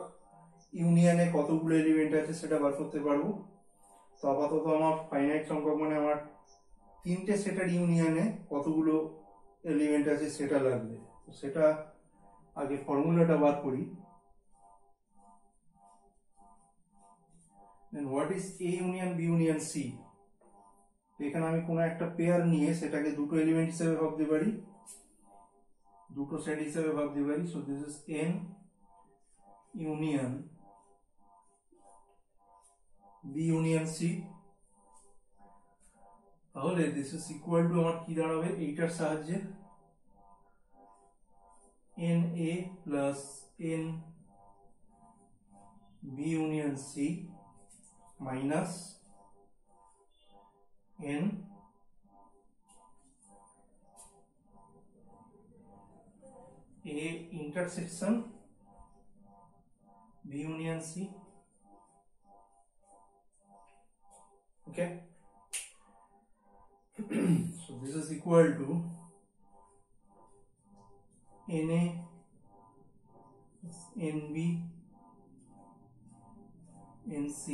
ইউনিয়নে কতগুলো এলিমেন্ট আছে সেটা বার করতে পারবো। তো আপাতত আমার ফাইনাইট সংখ্যক মানে আমার তিনটে সেটের ইউনিয়নে কতগুলো এলিমেন্ট আছে সেটা লাগবে। তো সেটা আগে ফর্মুলাটা বার করি। Then what is A union B union C। এখানে আমি কোনো একটা পেয়ার নিয়ে সেটাকে দুটো এলিমেন্ট হিসেবে ভাবতে পারি, দুটো সেট হিসেবে ভাবতে পারি। So this is N union B union C। তাহলে দিস ইজ ইকুয়াল টু আমার কি দাঁড়াবে এইটার সাহায্যে NA plus N B union C minus N A intersection B union C. Okay. So this is equal to NA NB NC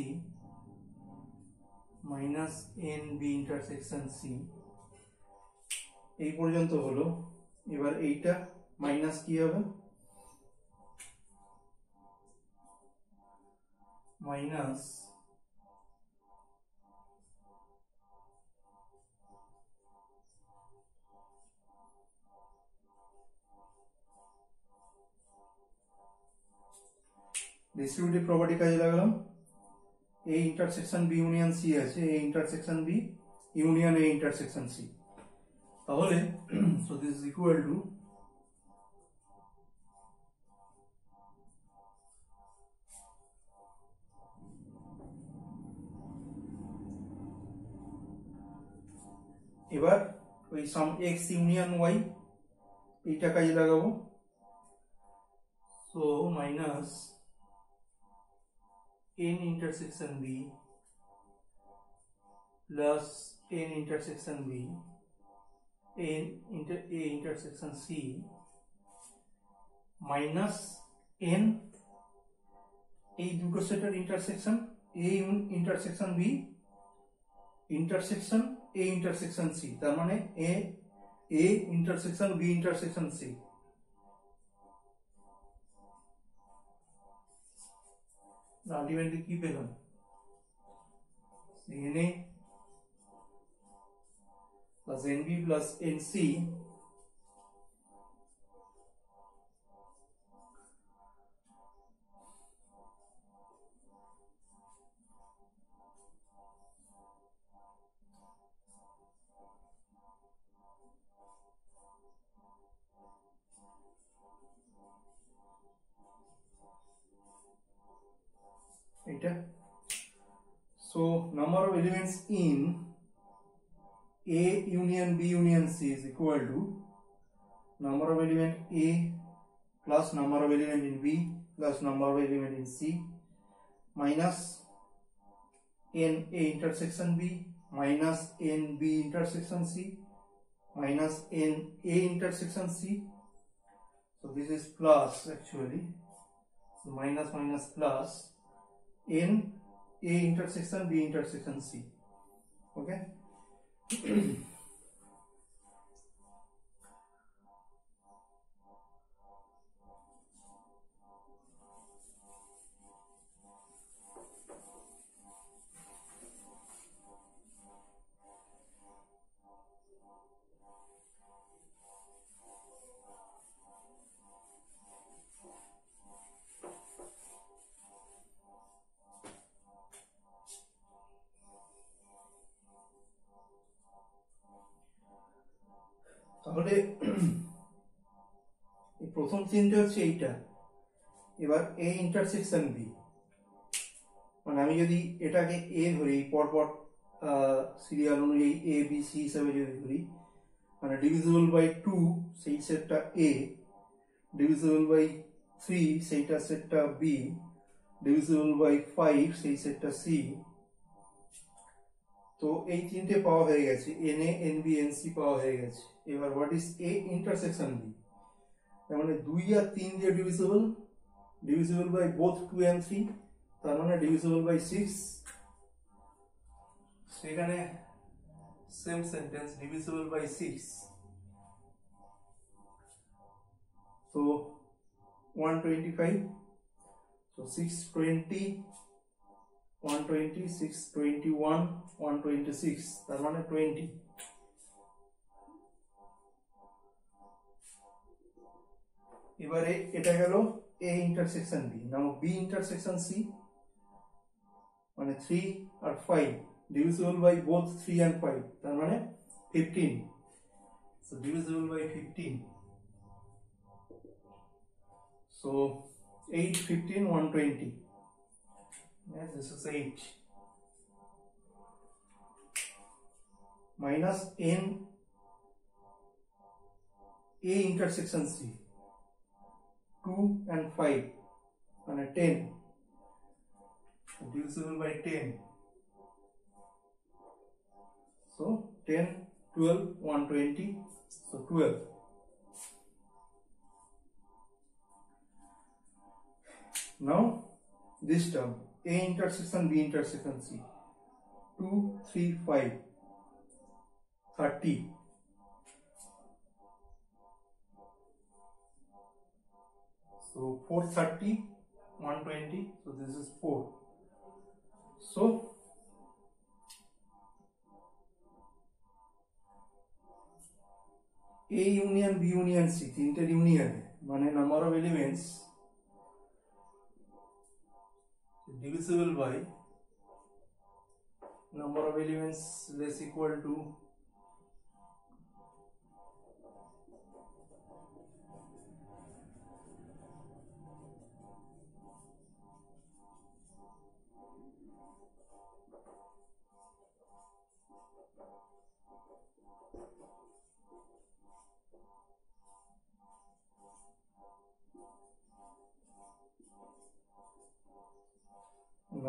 minus NB intersection C. এই পর্যন্ত হলো। এবার এইটা মাইনাস কি হবে, মাইনাস ডিস্ট্রিবিউটিভ প্রপার্টি কাজে লাগালাম। A intersection B union C আছে, A intersection B union A intersection C। তাহলে so this is equal two এবার ওই সাম x ইউনিয়ন y এইটা কাজে লাগাবো। So minus n intersection B plus n intersection B n A intersection C minus n এই দুটো সেটের intersection A intersection B intersection A intersection C, তার মানে A intersection B intersection C। Ultimately কি পেলাম, NA plus NB plus NC এটা। So number of elements in A union B union C is equal to number of element A plus number of element in B plus number of element in C minus n A intersection B minus n B intersection C minus n A intersection C. So this is plus actually, so minus minus plus n A intersection B intersection C. Okay. তাহলে এই প্রথম চিন্তা হচ্ছে এইটা। এবার এ intersection B, মানে আমি যদি এটাকে এ ধরি, পরপর সিরিয়াল অনুযায়ী এ বি সি হিসাবে যদি ধরি, মানে ডিভিজিবল বাই 2 সেই সেটটা এ, ডিভিজিবল বাই 3 সেইটা সেটটা বি, ডিভিজিবল বাই 5 সেই সেটটা সি। তো এই তিনটে পাওয়া হয়ে গেছে, N A N B N C পাওয়া হয়ে গেছে। এবার what is A intersection B, তার মানে 2 আর 3 দিয়ে divisible, divisible by both 2 and 3, তার মানে ডিভিজিবল বাই 6। সেখানে সেম সেন্টেন্স, ডিভিজিবল বাই 6। তো 125, so 620 120 621 126, তার মানে 20। এবারে এটা গেল A intersection B. Now B intersection C, মানে 3 আর 5 ডিভিজিবল বাই বোথ 3 and 5, তার মানে 15। so divisible by 15, so 8 15 120, yes, this is 8 minus n A intersection C, 2 and 5, and 10, divisible by 10, so 10 12 120, so 12. Now this term A intersection B intersection C, 2 3 5 30, so 430 120, so this is 4. So A union B union C, তিনটের union, মানে number of elements divisible by number of elements less equal to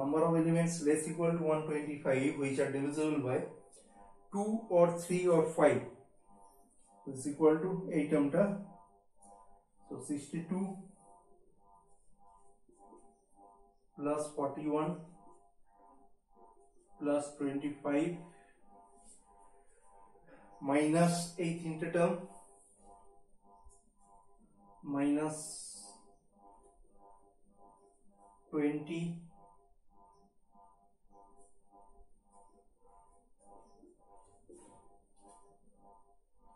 number of elements less equal to 125 which are divisible by 2 or 3 or 5 is equal to 8 termta, so 62 plus 41 plus 25 minus 8th term minus 20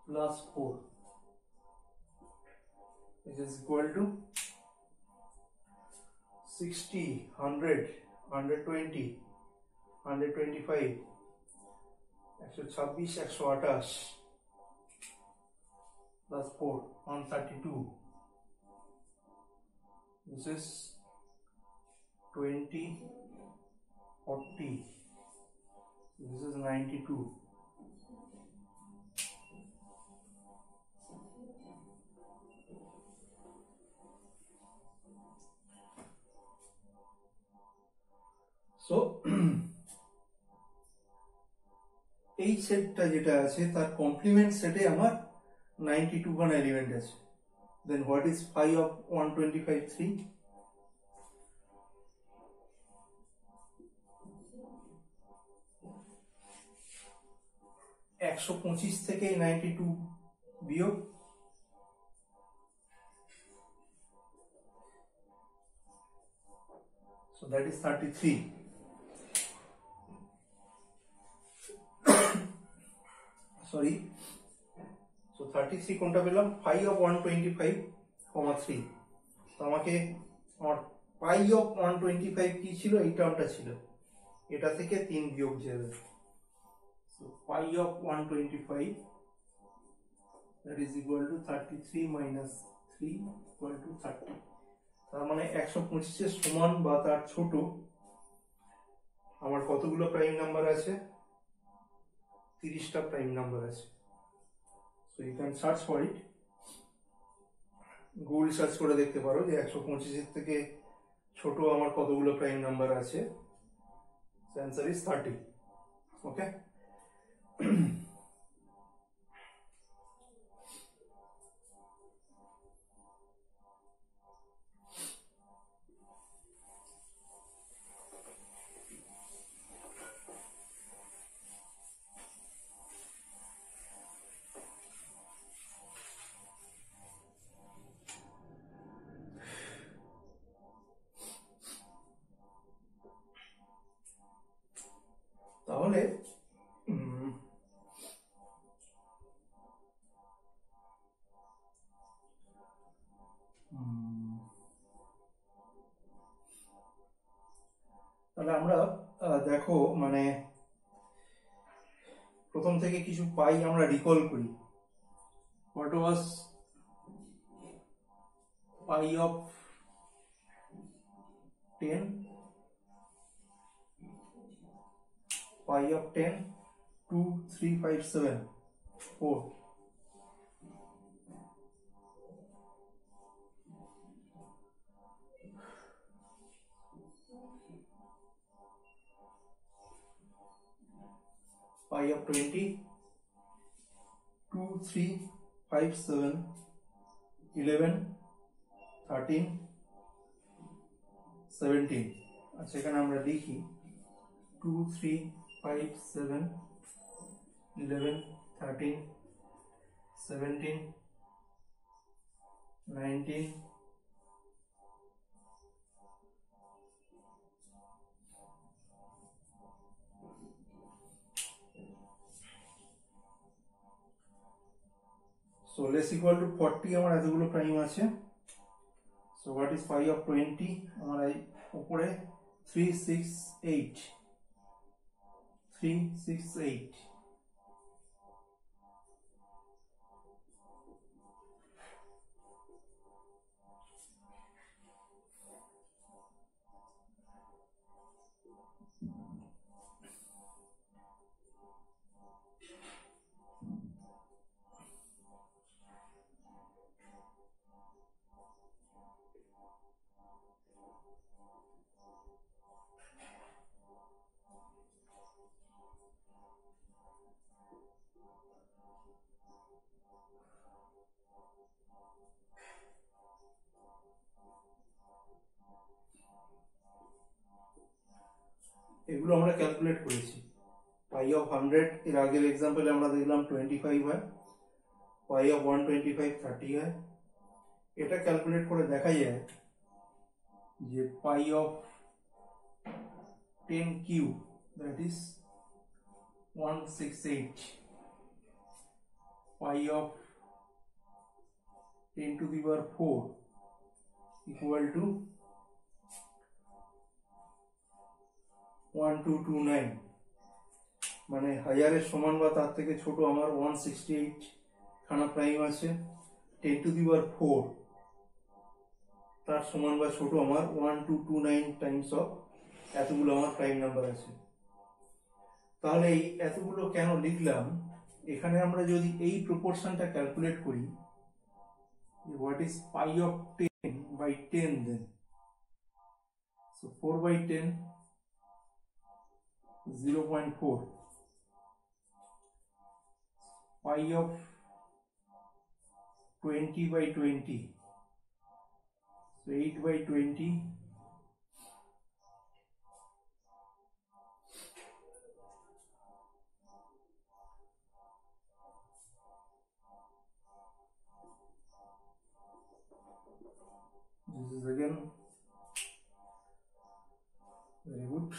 plus 4, which is equal to 60 100 120 125 126 128 plus 4 132, this is 20 40, this is 92. So এই সেটটা যেটা আছে তার complement সেটে আমার 92 খানা element আছে। দেন what is 5 of 125 3? 125 থেকে 92 বিয়োগ, so that is 33. Sorry, so 33 কোনটা পেলাম? 5 অফ 125, 3। তো আমাকে আমার পাই অফ 125 কি ছিল? এই টার্মটা ছিল, এটা থেকে 3 বিয়োগ যাবে। So pi of 125 that is equal to 33 minus 3 equal to 30। তার মানে 125 এর সমান বা তার ছোট আমার কতগুলো প্রাইম নাম্বার আছে? 30টা প্রাইম নাম্বার আছে। So you can search for it, Google search করে দেখতে পারো যে 125 এর থেকে ছোট আমার কতগুলো প্রাইম নাম্বার আছে। Answer is 30। ওকে, তাহলে তাহলে আমরা দেখো মানে প্রথম থেকে কিছু পাই আমরা রিকল করি। What was pi of 10? Pi of 10 2 3 5 7 4। pi of 20 2 3 5 7 11 13 17। আচ্ছা, এখানে আমরা লিখি 2 3 5 7 11 13 17 19 so less equal to 40 আমার এতগুলো প্রাইম আছে। so what is 5 of 20? আমার এই উপরে 3 6 8 3 6 8। এগুলো আমরা ক্যালকুলেট করেছি। পাই অফ 100 এর আগের এক্সাম্পলে আমরা দেখলাম 25 হয়, পাই অফ 125 30 হয়। এটা ক্যালকুলেট করে দেখা যায় যে pi of 10 cube that is 168, pi of 10 to the power 4 equal to 1229। মানে হাজারের সমান বা তার থেকে ছোট আমার 168 খানা প্রাইম আছে। 10 to the power 4 তার সমান বা ছোট আমার 1229 টাইমস অফ এতগুলো আমার প্রাইম নাম্বার আছে। তাহলে এই এতগুলো কেন লিখলাম? এখানে আমরা যদি এই প্রপোর্শনটা ক্যালকুলেট করি, what is pi of 10 by 10 then? So 4 by 10 0.4 pi of 20 by 20, so 8 by 20 this is again very good.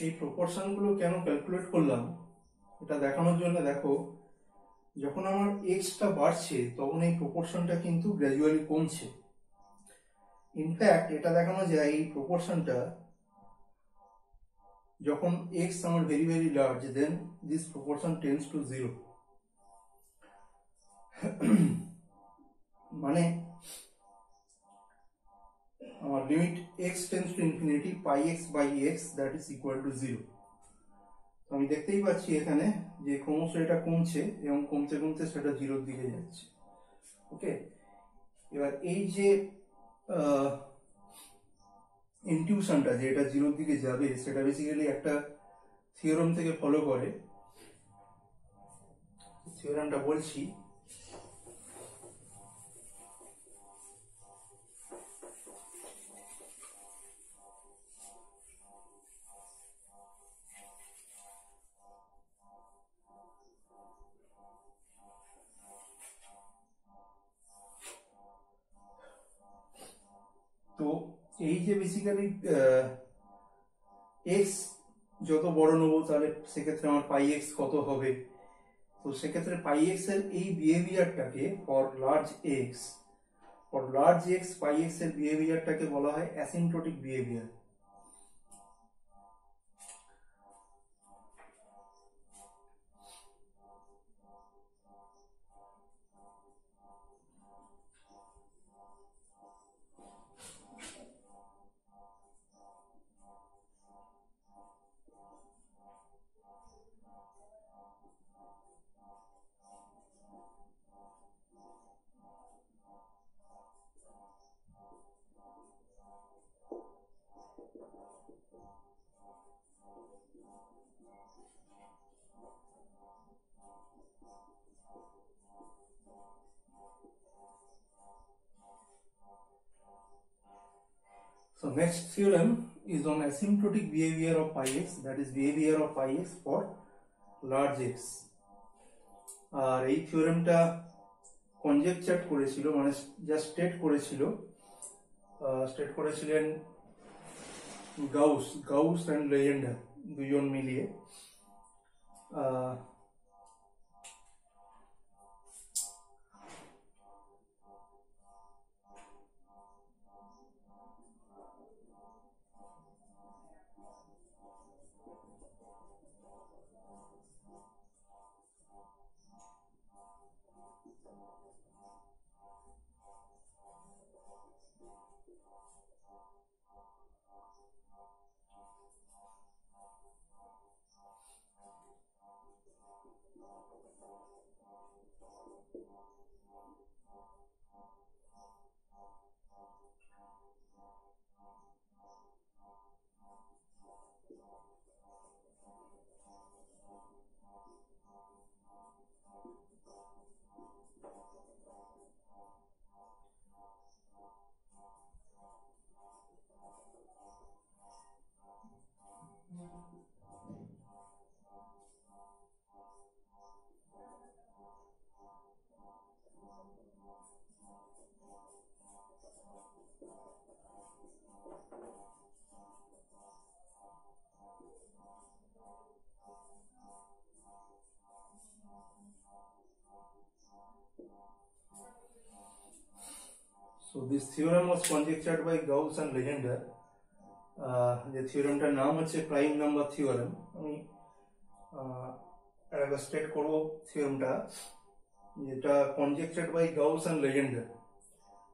এই প্রপোর্শন গুলো কেন ক্যালকুলেট করলাম এটা দেখানোর জন্য, দেখো যখন আমার এক্সটা বাড়ছে তখন এই প্রপোর্শনটা কিন্তু গ্র্যাজুয়ালি কমছে। ইনফ্যাক্ট এটা দেখানো যায় এই প্রপোর্শনটা যখন এক্স আমার very very large, then this proportion tends to 0। মানে আমার limit x tends to infinity pi x by x that is equal to 0। আমি দেখতেই পাচ্ছি এখানে যে ক্রমশ এটা কমছে এবং কমতে কমতে সেটা 0-র দিকে যাচ্ছে। ওকে, এবার এই যে ইনটিউশনটা যে এটা 0-র দিকে যাবে সেটা বেসিক্যালি একটা থিওরাম থেকে ফলো করে। থিওরামটা বলছি, তো এই যে বেসিক্যালি এক্স যত বড় নেবো তাহলে সেক্ষেত্রে আমার পাই এক্স কত হবে, তো সেক্ষেত্রে পাই এক্স এর এই বিহেভিয়ারটাকে for large x pi x এর বিহেভিয়ারটাকে বলা হয় asymptotic behaviour. So next theorem is on asymptotic behavior of pi x, that is behavior of pi x for large x. আর এই থিওরেমটা কনজেকচার করেছিল, মানে জাস্ট স্টেট করেছিলেন গাউস অ্যান্ড লেজেন্ডার দুজন মিলিয়ে। So this theorem was conjectured by Gauss and Legendre. যে থিওরেমটার নাম হচ্ছে prime number theorem. আমি একটা স্টেট করব থিওরেমটা, যেটা conjectured by Gauss and Legendre.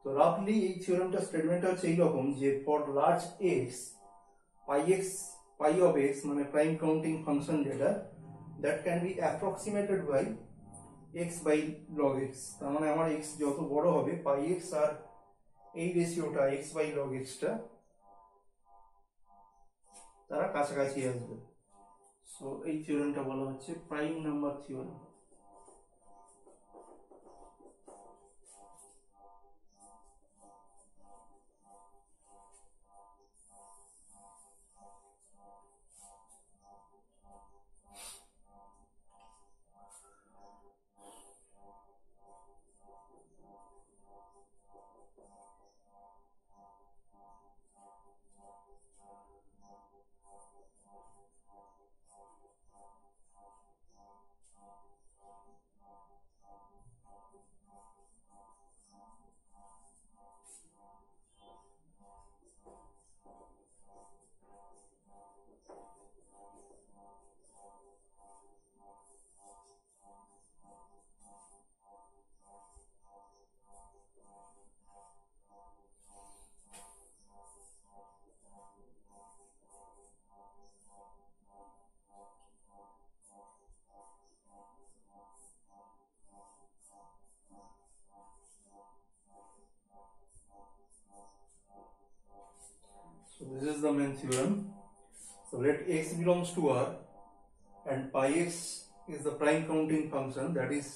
তো রাফলি এই থিওরেমটা স্টেটমেন্টটা হচ্ছে এইরকম যে for large x pi of x মানে প্রাইম কাউন্টিং ফাংশন যেটা, that can be approximated by x by log x. তার মানে আমার এক্স যত বড় হবে পাই এক্স আর এই রেশিওটা এক্স বাই লগ এক্সটা তারা কাছাকাছি আসবে। সো এই থিওরেমটা বলা হচ্ছে prime number theorem. So this is the main theorem. So let x belongs to R and pi x is the prime counting function, that is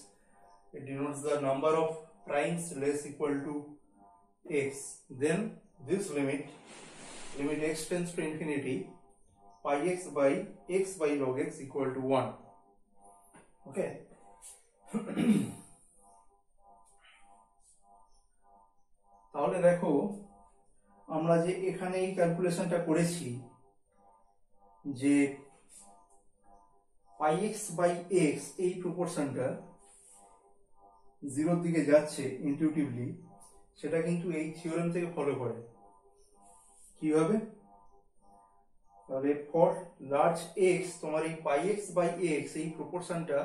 it denotes the number of primes less equal to x. Then this limit x tends to infinity, pi x by log x equal to 1. Okay. তাহলে দেখো আমরা যে এখানে এই ক্যালকুলেশনটা করেছি যে পাই x by x এই প্রপোর্শনটা জিরোর দিকে যাচ্ছে ইনটিউটিভলি, সেটা কিন্তু এই থিওরেম থেকে ফলো করে। কিভাবে? তাহলে ফর লার্জ এক্স তোমার এই পাই এক্স বাই এক্স এই প্রপোর্শনটা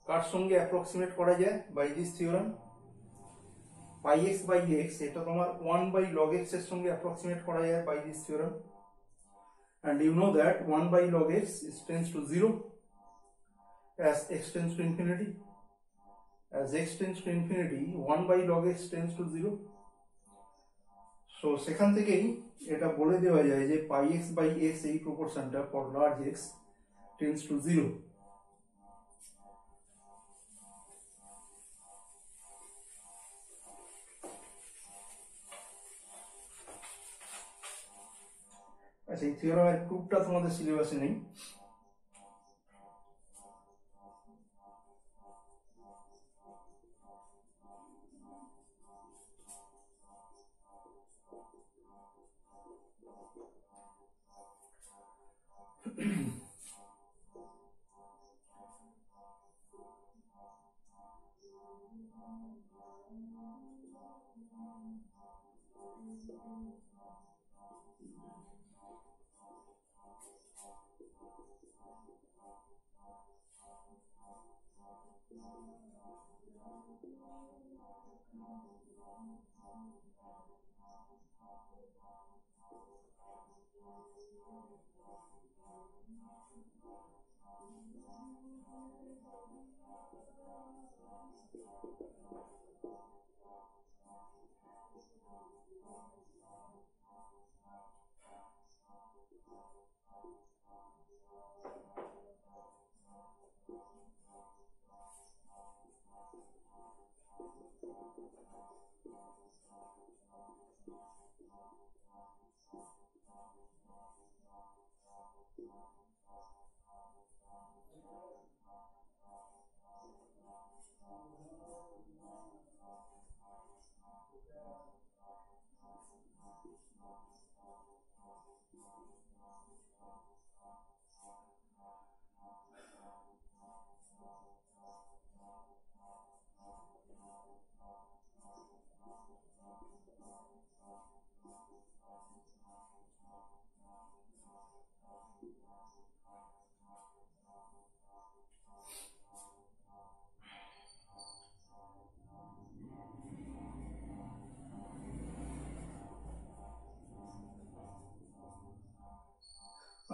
কার সঙ্গে অ্যাপ্রক্সিমেট করা যায়? By this theorem. Pi x by x এটা তোমার 1 বাই লগ এক্স এর সঙ্গে অ্যাপ্রক্সিমেট করা যায় by this theorem. And you know that 1 by log x tends to 0 as x tends to infinity. As x tends to infinity, 1 by log x tends to 0. So সেখান থেকেই এটা বলে দেওয়া যায় যে পাই এক্স বাই এক্স এই প্রপোর্শনটা for large x tends to 0. আচ্ছা, এই থিওরামের প্রুফটা তোমাদের সিলেবাসে নেই।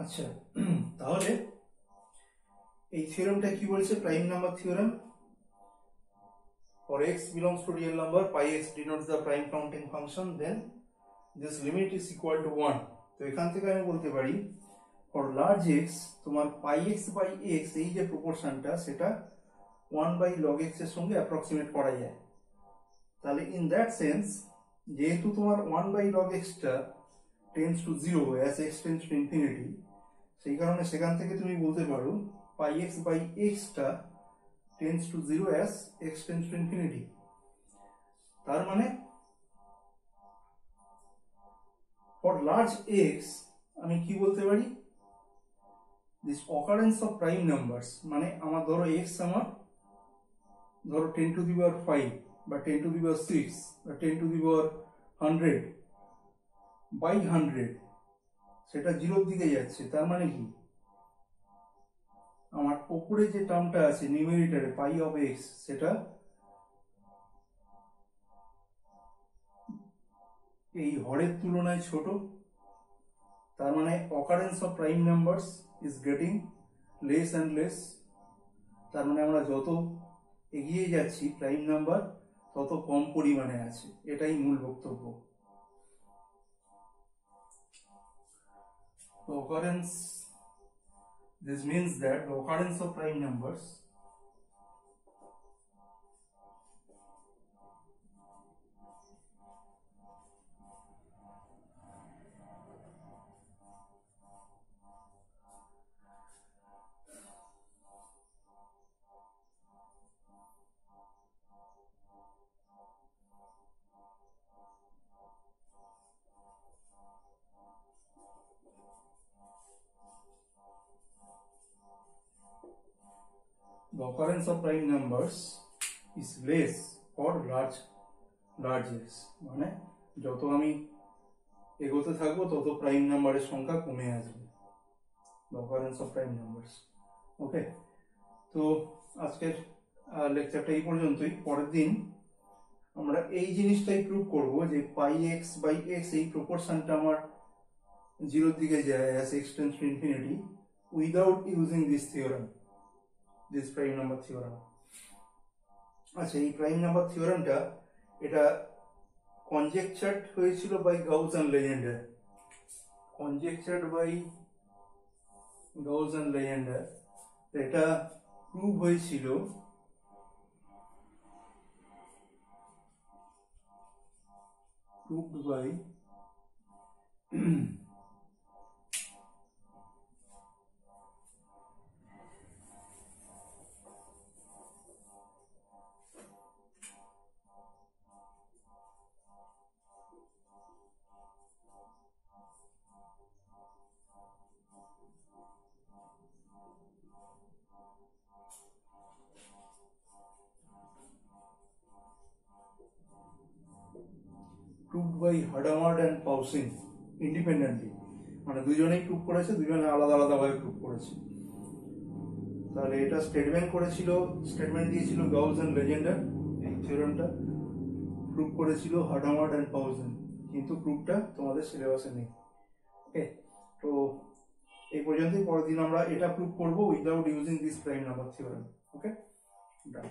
আচ্ছা, তাহলে এই থিওরেমটা কি বলছে? Prime number theorem. For x belongs to real number, pi x denotes the prime counting function, then this limit is equal to 1. তো এখান থেকে আমি বলতে পারি for large x তোমার pi x by x এই যে প্রপোর্শনটা সেটা 1 by log x এর সঙ্গে অ্যাপ্রক্সিমেট করা যায়। তাহলে in that sense যেহেতু তোমার 1 by log x টা tends to 0 as x tends to infinity, সেই কারণে সেখান থেকে তুমি বলতে পারো pi x by x টা tends to 0 as x tends to infinity। তার মানে for large x আমি কি বলতে পারি? this occurrence of prime numbers, মানে আমার ধরো x আমার ধরো 10 to the power 5 বা 10 to the power 6 বা 10 to the power 100 by 100 সেটা জিরোর দিকে যাচ্ছে। তার মানে কি আমার উপরে যে টার্মটা আছে নিউমেরিটরে পাই অফ এক্স সেটা এই হরের তুলনায় ছোট। তার মানে occurrence of prime numbers is getting less and less. তার মানে আমরা যত এগিয়ে যাচ্ছি প্রাইম নাম্বার তত কম পরিমাণে আছে, এটাই মূল বক্তব্য। This means that the occurrence of prime numbers is less for large x, মানে যত আমি এগোতে থাকবো তত প্রাইম নাম্বারের সংখ্যা কমে আসবে। the occurrence of prime numbers। ওকে, তো আজকের লেকচারটা এই পর্যন্তই। পরের দিন আমরা এই জিনিসটাই প্রুভ করব যে পাই এক্স বাই এক্স এই প্রপোর্শনটা আমার জিরোর দিকে যায় as x tends to infinity without using this theorem, this prime number theorem। আচ্ছা, এই প্রাইম নাম্বার থিওরেমটা এটা কনজেকচার্ড হয়েছিল বাই গাউস এন্ড লেজেন্ডার, এটা প্রুভ হয়েছিল proved by proved by Hadamard and Pauling independently, মানে দুজনেই প্রুভ করেছে, দুজনে আলাদা আলাদাভাবে প্রুভ করেছে। তাহলে এটা স্টেটমেন্ট করেছিল, স্টেটমেন্ট দিয়েছিল গাউস এন্ড লেজেন্ডার, এই থিওরেমটা প্রুভ করেছিল হাডামার্ড এন্ড পাউলিং, কিন্তু প্রুফটা তোমাদের সিলেবাসে নেই। ওকে, তো এই পর্যন্তই। পরের দিন আমরা এটা প্রুভ করবো without using this prime number theorem. Okay, done.